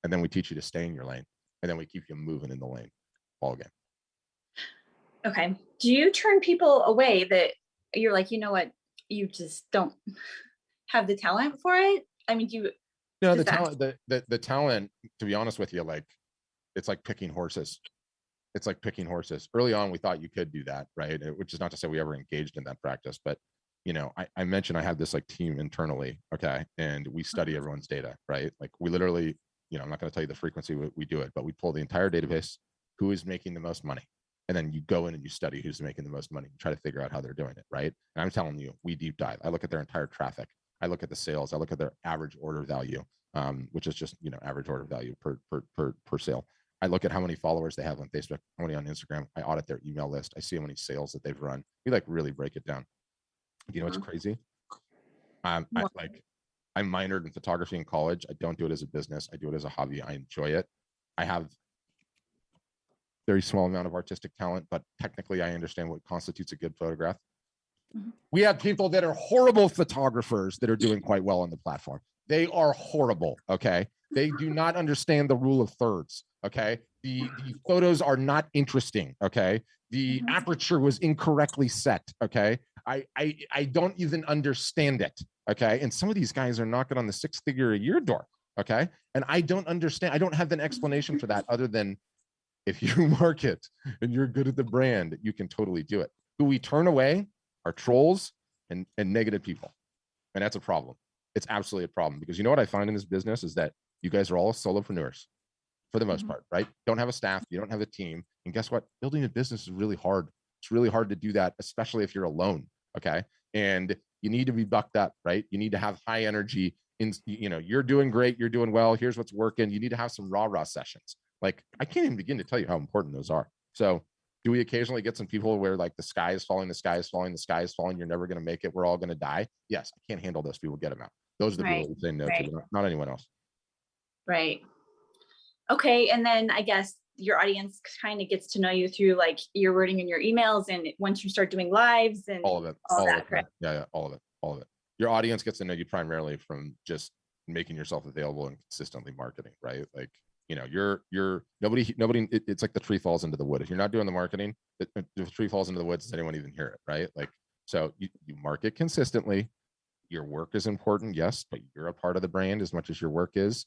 and then we teach you to stay in your lane, and then we keep you moving in the lane all again. Okay. Do you turn people away that you're like, you know what, you just don't have the talent for it? I mean, the talent, to be honest with you, like, it's like picking horses. It's like picking horses. Early on, we thought you could do that, right? Which is not to say we ever engaged in that practice, but I mentioned I have this like team internally, okay, and we study everyone's data, right? Like we literally, I'm not going to tell you the frequency we do it, but we pull the entire database, who is making the most money, and then you go in and you study who's making the most money, try to figure out how they're doing it, right? And I'm telling you, we deep dive. I look at their entire traffic, I look at the sales, I look at their average order value, which is just average order value per sale. I look at how many followers they have on Facebook, how many on Instagram. I audit their email list. I see how many sales that they've run. We like really break it down. You know what's crazy? I minored in photography in college. I don't do it as a business. I do it as a hobby. I enjoy it. I have very small amount of artistic talent, but technically I understand what constitutes a good photograph. We have people that are horrible photographers that are doing quite well on the platform. They are horrible, okay? They do not understand the rule of thirds, okay? The photos are not interesting, okay? The aperture was incorrectly set, okay? I don't even understand it, okay? And some of these guys are knocking on the 6-figure-a-year door, okay? And I don't understand. I don't have an explanation for that other than if you market and you're good at the brand, you can totally do it. Who we turn away are trolls and negative people. And that's a problem. It's absolutely a problem, because you know what I find in this business is that you guys are all solopreneurs for the most part, right? Don't have a staff, you don't have a team. And guess what? Building a business is really hard. It's really hard to do that, especially if you're alone, okay? And you need to be bucked up, right? You need to have high energy. You're doing great, you're doing well, here's what's working. You need to have some rah-rah sessions. Like, I can't even begin to tell you how important those are. So do we occasionally get some people where like the sky is falling, the sky is falling, the sky is falling, you're never going to make it, we're all going to die? Yes, I can't handle those people, get them out. Those are the people who say no to, not anyone else. Right. Okay. And then I guess your audience kind of gets to know you through like your wording in your emails, and once you start doing lives and all of it, all of it. Yeah, all of it. Your audience gets to know you primarily from just making yourself available and consistently marketing, right? Like, you're nobody, it's like the tree falls into the wood. If you're not doing the marketing, the tree falls into the woods, does anyone even hear it, right? Like, so you market consistently. Your work is important, yes, but you're a part of the brand as much as your work is.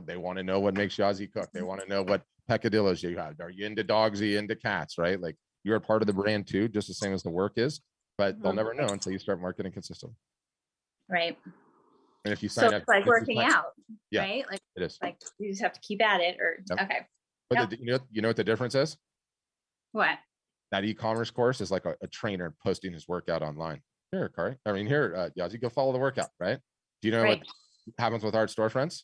They want to know what makes Yazzie cook. They want to know what peccadillos you have. Are you into dogs? Are you into cats, right? Like, you're a part of the brand too, just the same as the work is, but they'll never know until you start marketing consistently. Right. And if you sign up, it's like working out, yeah, right? Like it is. Like you just have to keep at it, or okay. But you know what the difference is? What? That e-commerce course is like a trainer posting his workout online. Here, Kari. Yazzie, go follow the workout, right? Do you know what happens with art storefronts?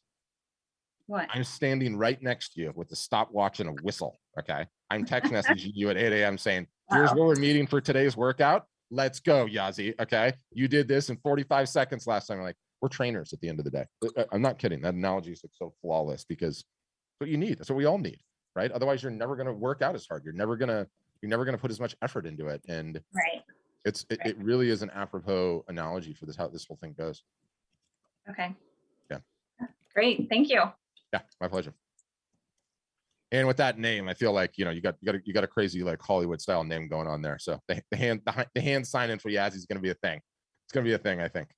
What? I'm standing right next to you with a stopwatch and a whistle, okay? I'm text messaging you at 8 a.m. saying, here's where we're meeting for today's workout. Let's go, Yazzie, okay? You did this in 45 seconds last time. I'm like, we're trainers at the end of the day. I'm not kidding. That analogy is like so flawless, because that's what you need. That's what we all need, right? Otherwise, you're never going to work out as hard. You're never going to you're never going to put as much effort into it. And Right. it really is an apropos analogy for this, how this whole thing goes. Okay. Yeah. Great. Thank you. Yeah, my pleasure. And with that name, I feel like, you got a crazy like Hollywood style name going on there. So the hand sign in for Yazzie is going to be a thing. It's going to be a thing, I think.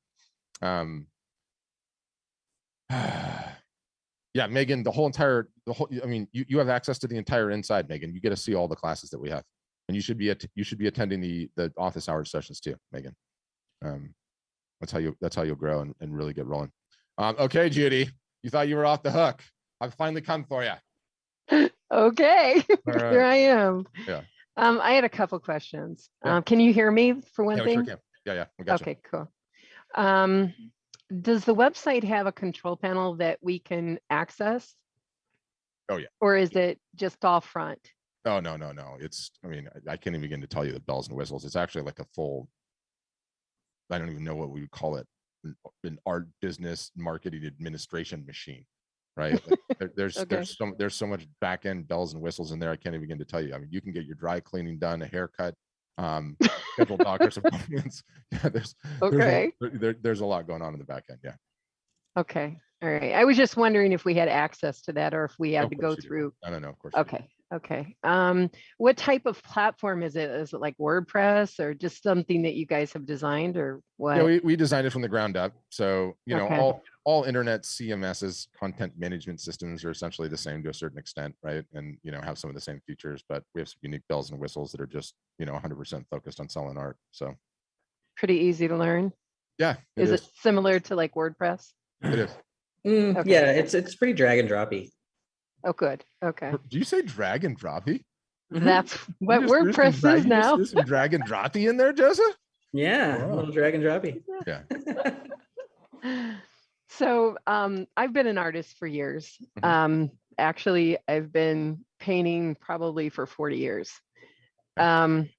Yeah, Megan, I mean, you have access to the entire inside, Megan. You get to see all the classes that we have, and you should be attending the office hours sessions too, Megan. That's how you'll grow and really get rolling. Okay, Judy, you thought you were off the hook. I've finally come for you. Okay, right. Here I am. Yeah. I had a couple questions. Yeah. Can you hear me for one Yeah, we thing? sure can. Yeah, we got you. Okay, cool. Does the website have a control panel that we can access? Oh yeah. Or is it just all front? Oh no. It's, I mean, I can't even begin to tell you the bells and whistles. It's actually like a full, I don't even know what we would call it, an art business marketing administration machine, right? Like there's so much back end bells and whistles in there. I can't even begin to tell you. I mean, you can get your dry cleaning done, a haircut, schedule doctor's appointments. Yeah, there's a lot going on in the back end. Yeah. Okay. All right. I was just wondering if we had access to that or if we had to go through. No, of course. Okay. Okay. What type of platform is it? Is it like WordPress or just something that you guys have designed or what? Yeah, we designed it from the ground up. So, Okay. all internet CMSs, content management systems, are essentially the same to a certain extent, right? And, have some of the same features, but we have some unique bells and whistles that are just, 100% focused on selling art. So pretty easy to learn. Yeah. Is it similar to like WordPress? It is. Okay. Yeah, it's pretty drag and droppy. Oh, good. Okay. Do you say drag and droppy? That's what WordPress is now. There's some drag and droppy in there, Joseph? Yeah, a little drag and droppy. Yeah. So I've been an artist for years. Actually, I've been painting probably for 40 years. And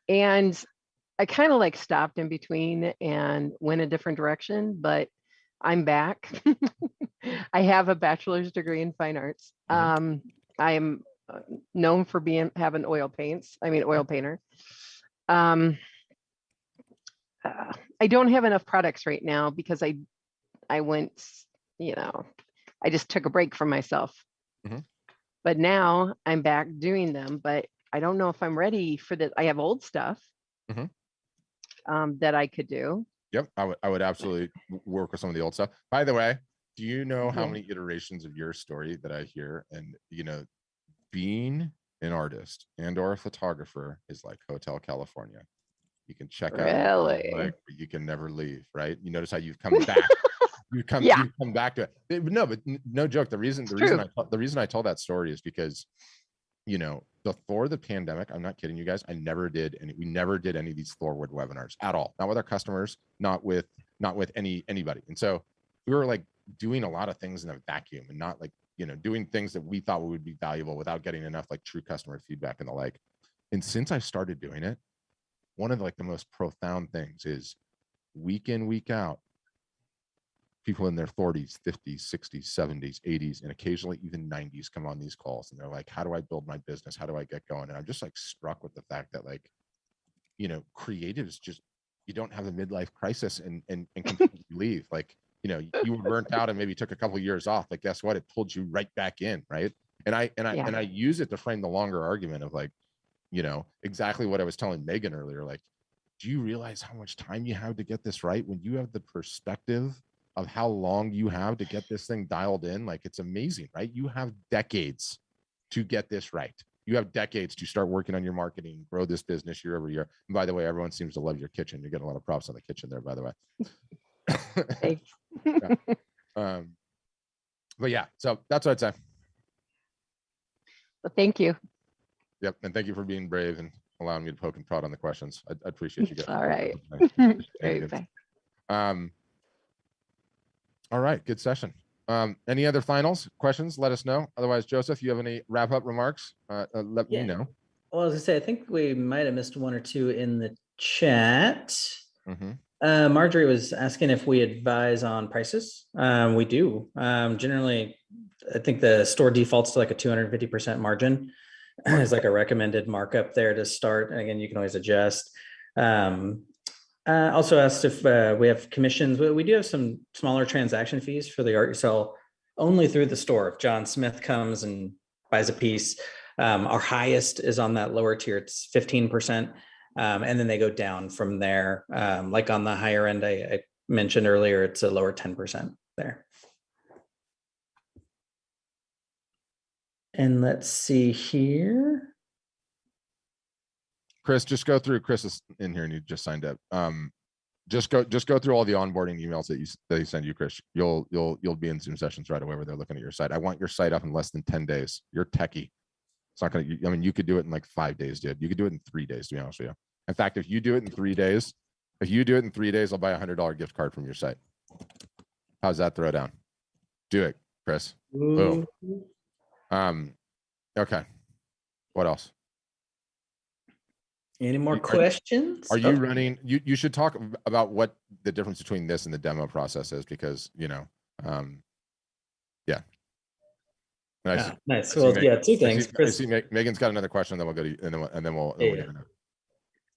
I kind of like stopped in between and went a different direction, but I'm back. I have a bachelor's degree in fine arts. I am known for having oil painter. I don't have enough products right now because I went, I just took a break from myself. But now I'm back doing them, but I don't know if I'm ready for that. I have old stuff that I could do. Yep, I would absolutely work with some of the old stuff. By the way, do you know how many iterations of your story that I hear? And being an artist and or a photographer is like Hotel California. You can check out, but you can never leave, right? You notice how you've come back. You come back to it. No, but no joke. The reason I told that story is because, before the pandemic, I'm not kidding you guys, we never did any of these forward webinars at all. Not with our customers, not with anybody. And so we were like doing a lot of things in a vacuum and not like, doing things that we thought would be valuable without getting enough like true customer feedback and the like. And since I started doing it, one of like the most profound things is week in, week out, people in their 40s, 50s, 60s, 70s, 80s, and occasionally even 90s come on these calls. And they're like, how do I build my business? How do I get going? And I'm just like struck with the fact that like, creatives just, you don't have a midlife crisis and completely leave. Like, you were burnt out and maybe took a couple of years off, but guess what? It pulled you right back in. Right. And I use it to frame the longer argument of like, exactly what I was telling Megan earlier. Like, do you realize how much time you have to get this right? When you have the perspective of how long you have to get this thing dialed in, like it's amazing, right? You have decades to get this right. You have decades to start working on your marketing, grow this business year over year. And by the way, everyone seems to love your kitchen. You're getting a lot of props on the kitchen there, by the way. Thanks. But yeah, so that's what I'd say. Well, thank you. Yep, and thank you for being brave and allowing me to poke and prod on the questions. I appreciate you guys. All right. All right, good session. Any other finals questions? Let us know. Otherwise, Joseph, you have any wrap up remarks? Let me know. Well, I was gonna say, I think we might have missed one or two in the chat. Marjorie was asking if we advise on prices. We do. Generally, I think the store defaults to like a 250% margin. There's like a recommended markup there to start. And again, you can always adjust. Also asked if we have commissions. We do have some smaller transaction fees for the art you sell only through the store. If John Smith comes and buys a piece, our highest is on that lower tier. It's 15%. And then they go down from there. Like on the higher end, I mentioned earlier, it's a lower 10% there. And let's see here. Chris, just go through. Chris is in here and you just signed up. Just go through all the onboarding emails that they send you, Chris. You'll be in Zoom sessions right away where they're looking at your site. I want your site up in less than 10 days. You're techie. It's not gonna. I mean, you could do it in like 5 days, dude. You could do it in 3 days, to be honest with you. In fact, if you do it in 3 days, I'll buy $100 gift card from your site. How's that throw down? Do it, Chris. Boom. Okay. What else? Any more questions? Are you running? You should talk about what the difference between this and the demo process is, because yeah. Nice. Well, yeah, two things. I see Megan's got another question, then we'll go to you, and then we'll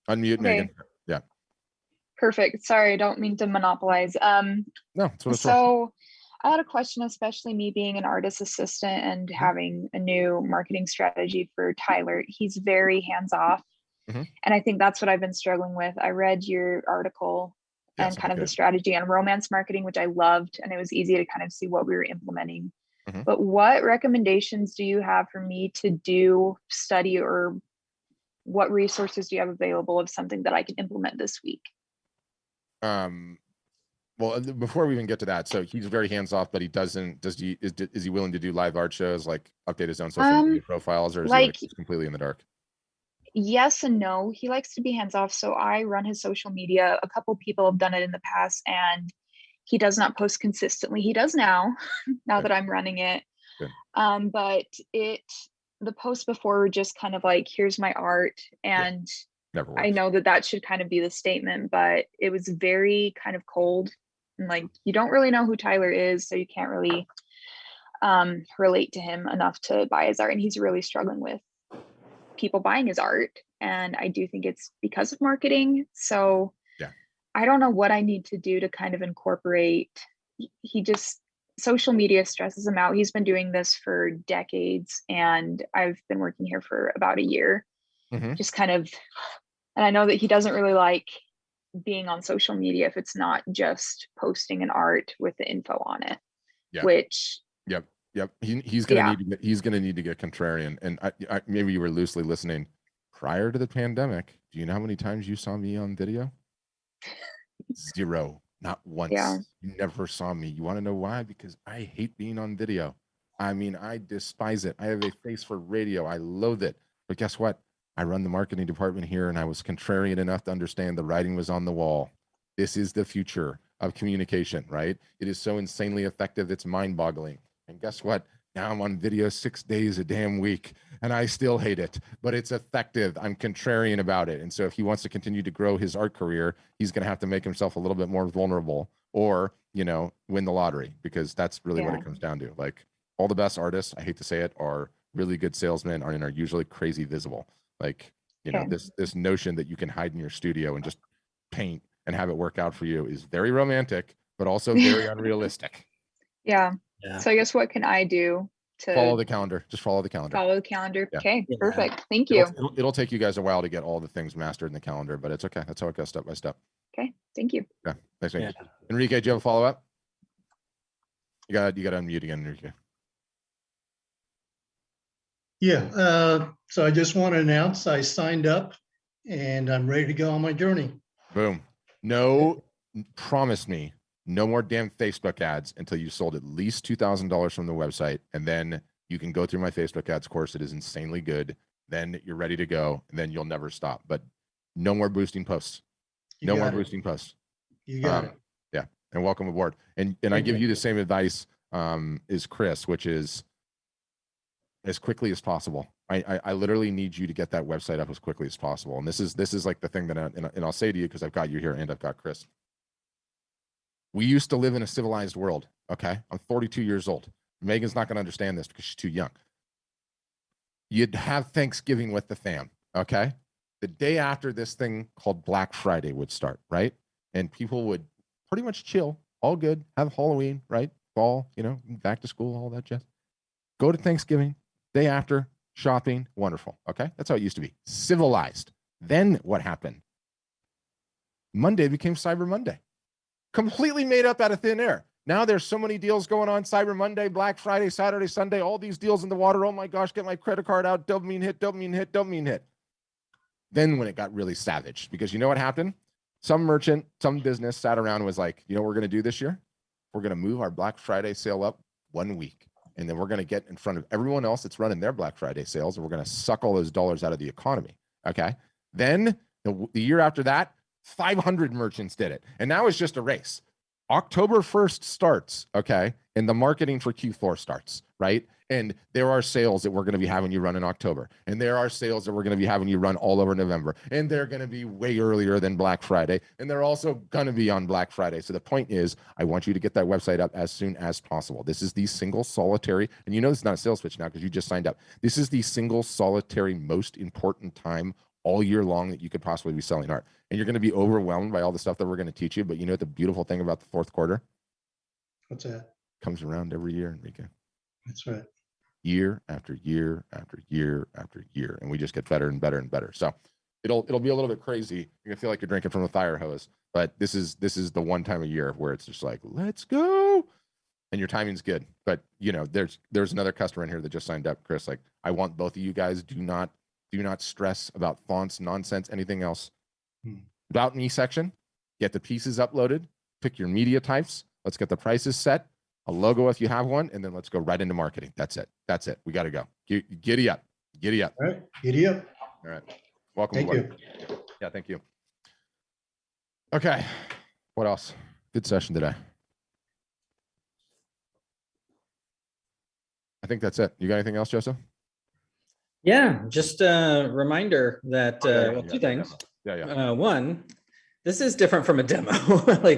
unmute Okay. Megan. Yeah. Perfect. Sorry, I don't mean to monopolize. No, that's what it's for. So I had a question, especially me being an artist assistant and having a new marketing strategy for Tyler. He's very hands-off. And I think that's what I've been struggling with. I read your article and kind of the strategy on romance marketing, which I loved, and it was easy to kind of see what we were implementing. But what recommendations do you have for me to do, study, or what resources do you have available of something that I can implement this week? Well, before we even get to that, so he's very hands-off, but is he willing to do live art shows, like update his own social media profiles, or is he like completely in the dark? Yes and no. He likes to be hands-off, so I run his social media. A couple people have done it in the past, and he does not post consistently. He does now that I'm running it. But the posts before were just kind of like, here's my art, and I know that should kind of be the statement, but it was very kind of cold, and like, you don't really know who Tyler is, so you can't really relate to him enough to buy his art, and he's really struggling with people buying his art, and I do think it's because of marketing. So I don't know what I need to do to kind of incorporate. Social media stresses him out. He's been doing this for decades, and I've been working here for about a year. Just kind of, and I know that he doesn't really like being on social media if it's not just posting an art with the info on it. Which he's gonna need to get contrarian. And I maybe you were loosely listening prior to the pandemic. Do you know how many times you saw me on video? 0, not once. You never saw me. You want to know why? Because I hate being on video. I mean, I despise it. I have a face for radio. I loathe it. But guess what? I run the marketing department here, and I was contrarian enough to understand the writing was on the wall. This is the future of communication, right? It is so insanely effective. It's mind-boggling. And guess what? Now I'm on video 6 days a damn week, and I still hate it, but it's effective. I'm contrarian about it. And so if he wants to continue to grow his art career, he's going to have to make himself a little bit more vulnerable, or, win the lottery, because that's really what it comes down to. Like, all the best artists, I hate to say it, are really good salesmen and are usually crazy visible. Like, this notion that you can hide in your studio and just paint and have it work out for you is very romantic, but also very unrealistic. So I guess what can I do to follow the calendar? Just follow the calendar. Okay, perfect. Thank you. It'll take you guys a while to get all the things mastered in the calendar, but it's okay. That's how it goes, step by step. Okay, thank you. Yeah, thanks, man. Enrique, do you have a follow-up? You got to unmute again, Enrique. So I just want to announce I signed up, and I'm ready to go on my journey. Boom. Promise me, no more damn Facebook ads until you sold at least $2,000 from the website, and then you can go through my Facebook ads course. It is insanely good. Then you're ready to go, and then you'll never stop. But no more boosting posts. No more boosting posts. You got it. Yeah, and welcome aboard. And I give you the same advice as Chris, which is as quickly as possible. I literally need you to get that website up as quickly as possible. And this is like the thing that and I'll say to you, because I've got you here and I've got Chris. We used to live in a civilized world. Okay. I'm 42 years old. Megan's not going to understand this because she's too young. you'd have Thanksgiving with the fam. Okay. The day after this thing called Black Friday would start, right? And people would pretty much chill, all good, have Halloween, right? Fall, back to school, all that jazz. Go to Thanksgiving, day after, shopping, wonderful. Okay. That's how it used to be. Civilized. Then what happened? Monday became Cyber Monday. Completely made up out of thin air. Now there's so many deals going on. Cyber Monday, Black Friday, Saturday, Sunday, all these deals in the water. Oh my gosh, get my credit card out. Dopamine hit, dopamine hit, dopamine hit. Then when it got really savage, because you know what happened? Some merchant, some business sat around and was like, you know what we're going to do this year? We're going to move our Black Friday sale up 1 week. And then we're going to get in front of everyone else that's running their Black Friday sales. And we're going to suck all those dollars out of the economy. Okay. Then the year after that, 500 merchants did it. And now it's just a race. October 1st starts, okay? And the marketing for Q4 starts, right? And there are sales that we're going to be having you run in October. And there are sales that we're going to be having you run all over November. And they're going to be way earlier than Black Friday. And they're also going to be on Black Friday. So the point is, I want you to get that website up as soon as possible. This is the single solitary, and you know this is not a sales pitch now because you just signed up. This is the single solitary most important time all year long that you could possibly be selling art. And you're going to be overwhelmed by all the stuff that we're going to teach you. But you know what the beautiful thing about the fourth quarter? What's that? Comes around every year, Enrique. That's right. Year after year after year after year. And we just get better and better and better. So it'll be a little bit crazy. You're gonna feel like you're drinking from a fire hose. But this is the one time a year where it's just like, let's go. And your timing's good. But there's another customer in here that just signed up, Chris. Like, I want both of you guys, do not stress about fonts, nonsense, anything else. About me section, get the pieces uploaded, pick your media types. Let's get the prices set, a logo if you have one, and then let's go right into marketing. That's it. We got to go. Giddy up. All right. Giddy up. All right. Welcome. Thank you. Yeah. Thank you. Okay. What else? Good session today. I think that's it. You got anything else, Joseph? Yeah, just a reminder that two things. One, this is different from a demo.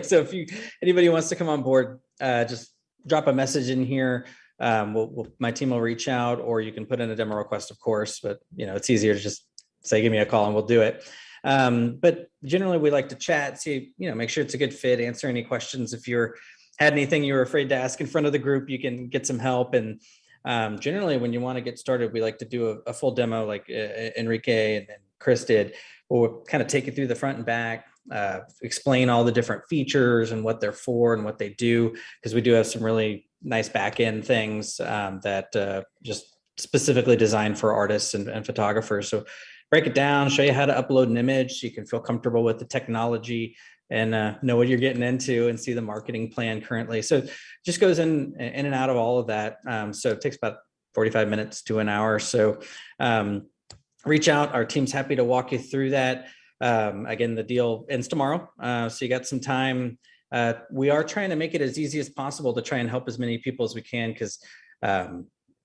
So if anybody wants to come on board, just drop a message in here. My team will reach out, or you can put in a demo request, of course. But it's easier to just say, give me a call and we'll do it. But generally, we like to chat, see, make sure it's a good fit, answer any questions. If you had anything you were afraid to ask in front of the group, you can get some help. And generally, when you want to get started, we like to do a full demo like Enrique and Chris did. We'll kind of take you through the front and back, explain all the different features and what they're for and what they do, because we do have some really nice back end things that just specifically designed for artists and photographers. So break it down, show you how to upload an image so you can feel comfortable with the technology and know what you're getting into and see the marketing plan currently. So it just goes in and out of all of that. So it takes about 45 minutes to an hour. So reach out. Our team's happy to walk you through that. Again, the deal ends tomorrow. So you got some time. We are trying to make it as easy as possible to try and help as many people as we can, because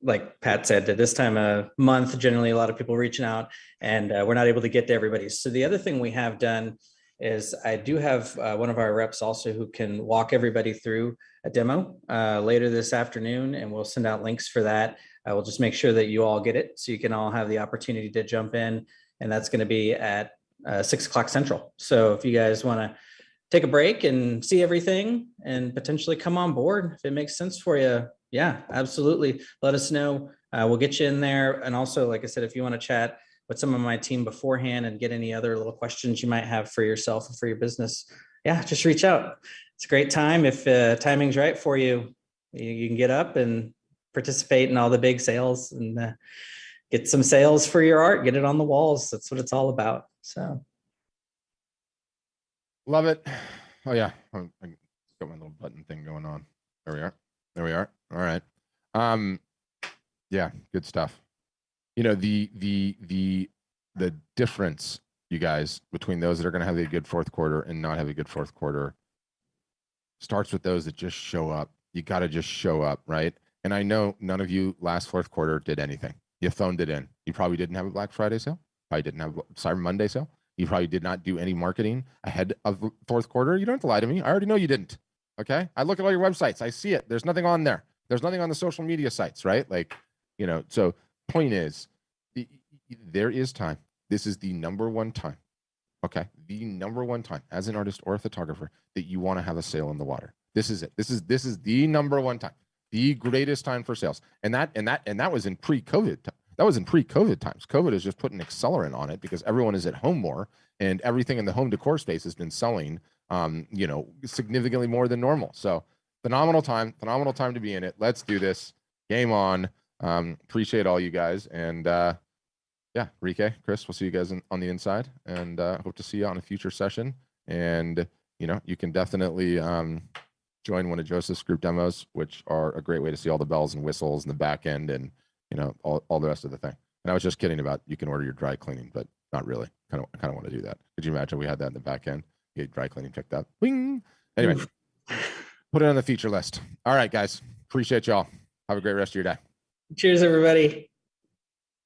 like Pat said, at this time of month, generally a lot of people reaching out, and we're not able to get to everybody. So the other thing we have done is I do have one of our reps also who can walk everybody through a demo later this afternoon, and we'll send out links for that. We'll just make sure that you all get it so you can all have the opportunity to jump in, and that's going to be at 6 o'clock Central. So if you guys want to take a break and see everything and potentially come on board, if it makes sense for you, yeah, absolutely. Let us know. We'll get you in there. And also, like I said, if you want to chat with some of my team beforehand and get any other little questions you might have for yourself or for your business, yeah, just reach out. It's a great time. If timing's right for you, you can get up and participate in all the big sales and get some sales for your art, get it on the walls. That's what it's all about. So. Love it. Oh yeah. I got my little button thing going on. There we are. All right. Yeah, good stuff. The difference, you guys, between those that are going to have a good fourth quarter and not have a good fourth quarter starts with those that just show up. You got to just show up, right? And I know none of you last fourth quarter did anything. You phoned it in. You probably didn't have a Black Friday sale. Probably didn't have a Cyber Monday sale. You probably did not do any marketing ahead of fourth quarter. You don't have to lie to me. I already know you didn't. Okay. I look at all your websites. I see it. There's nothing on there. There's nothing on the social media sites, right? So point is, there is time. This is the number one time. Okay. The number one time as an artist or a photographer that you want to have a sale in the water. This is it. This is the number one time, the greatest time for sales. And that was in pre-COVID. That was in pre-COVID times. COVID has just put an accelerant on it because everyone is at home more, and everything in the home decor space has been selling, significantly more than normal. So phenomenal time to be in it. Let's do this. Game on. Appreciate all you guys. And yeah, Rike, Chris, we'll see you guys on the inside, and hope to see you on a future session. And, you can definitely join one of Joseph's group demos, which are a great way to see all the bells and whistles in the back end and, all the rest of the thing. And I was just kidding about you can order your dry cleaning, but not really. I kind of want to do that. Could you imagine we had that in the back end? You get dry cleaning picked up. Bing. Anyway, put it on the feature list. All right, guys. Appreciate y'all. Have a great rest of your day. Cheers, everybody.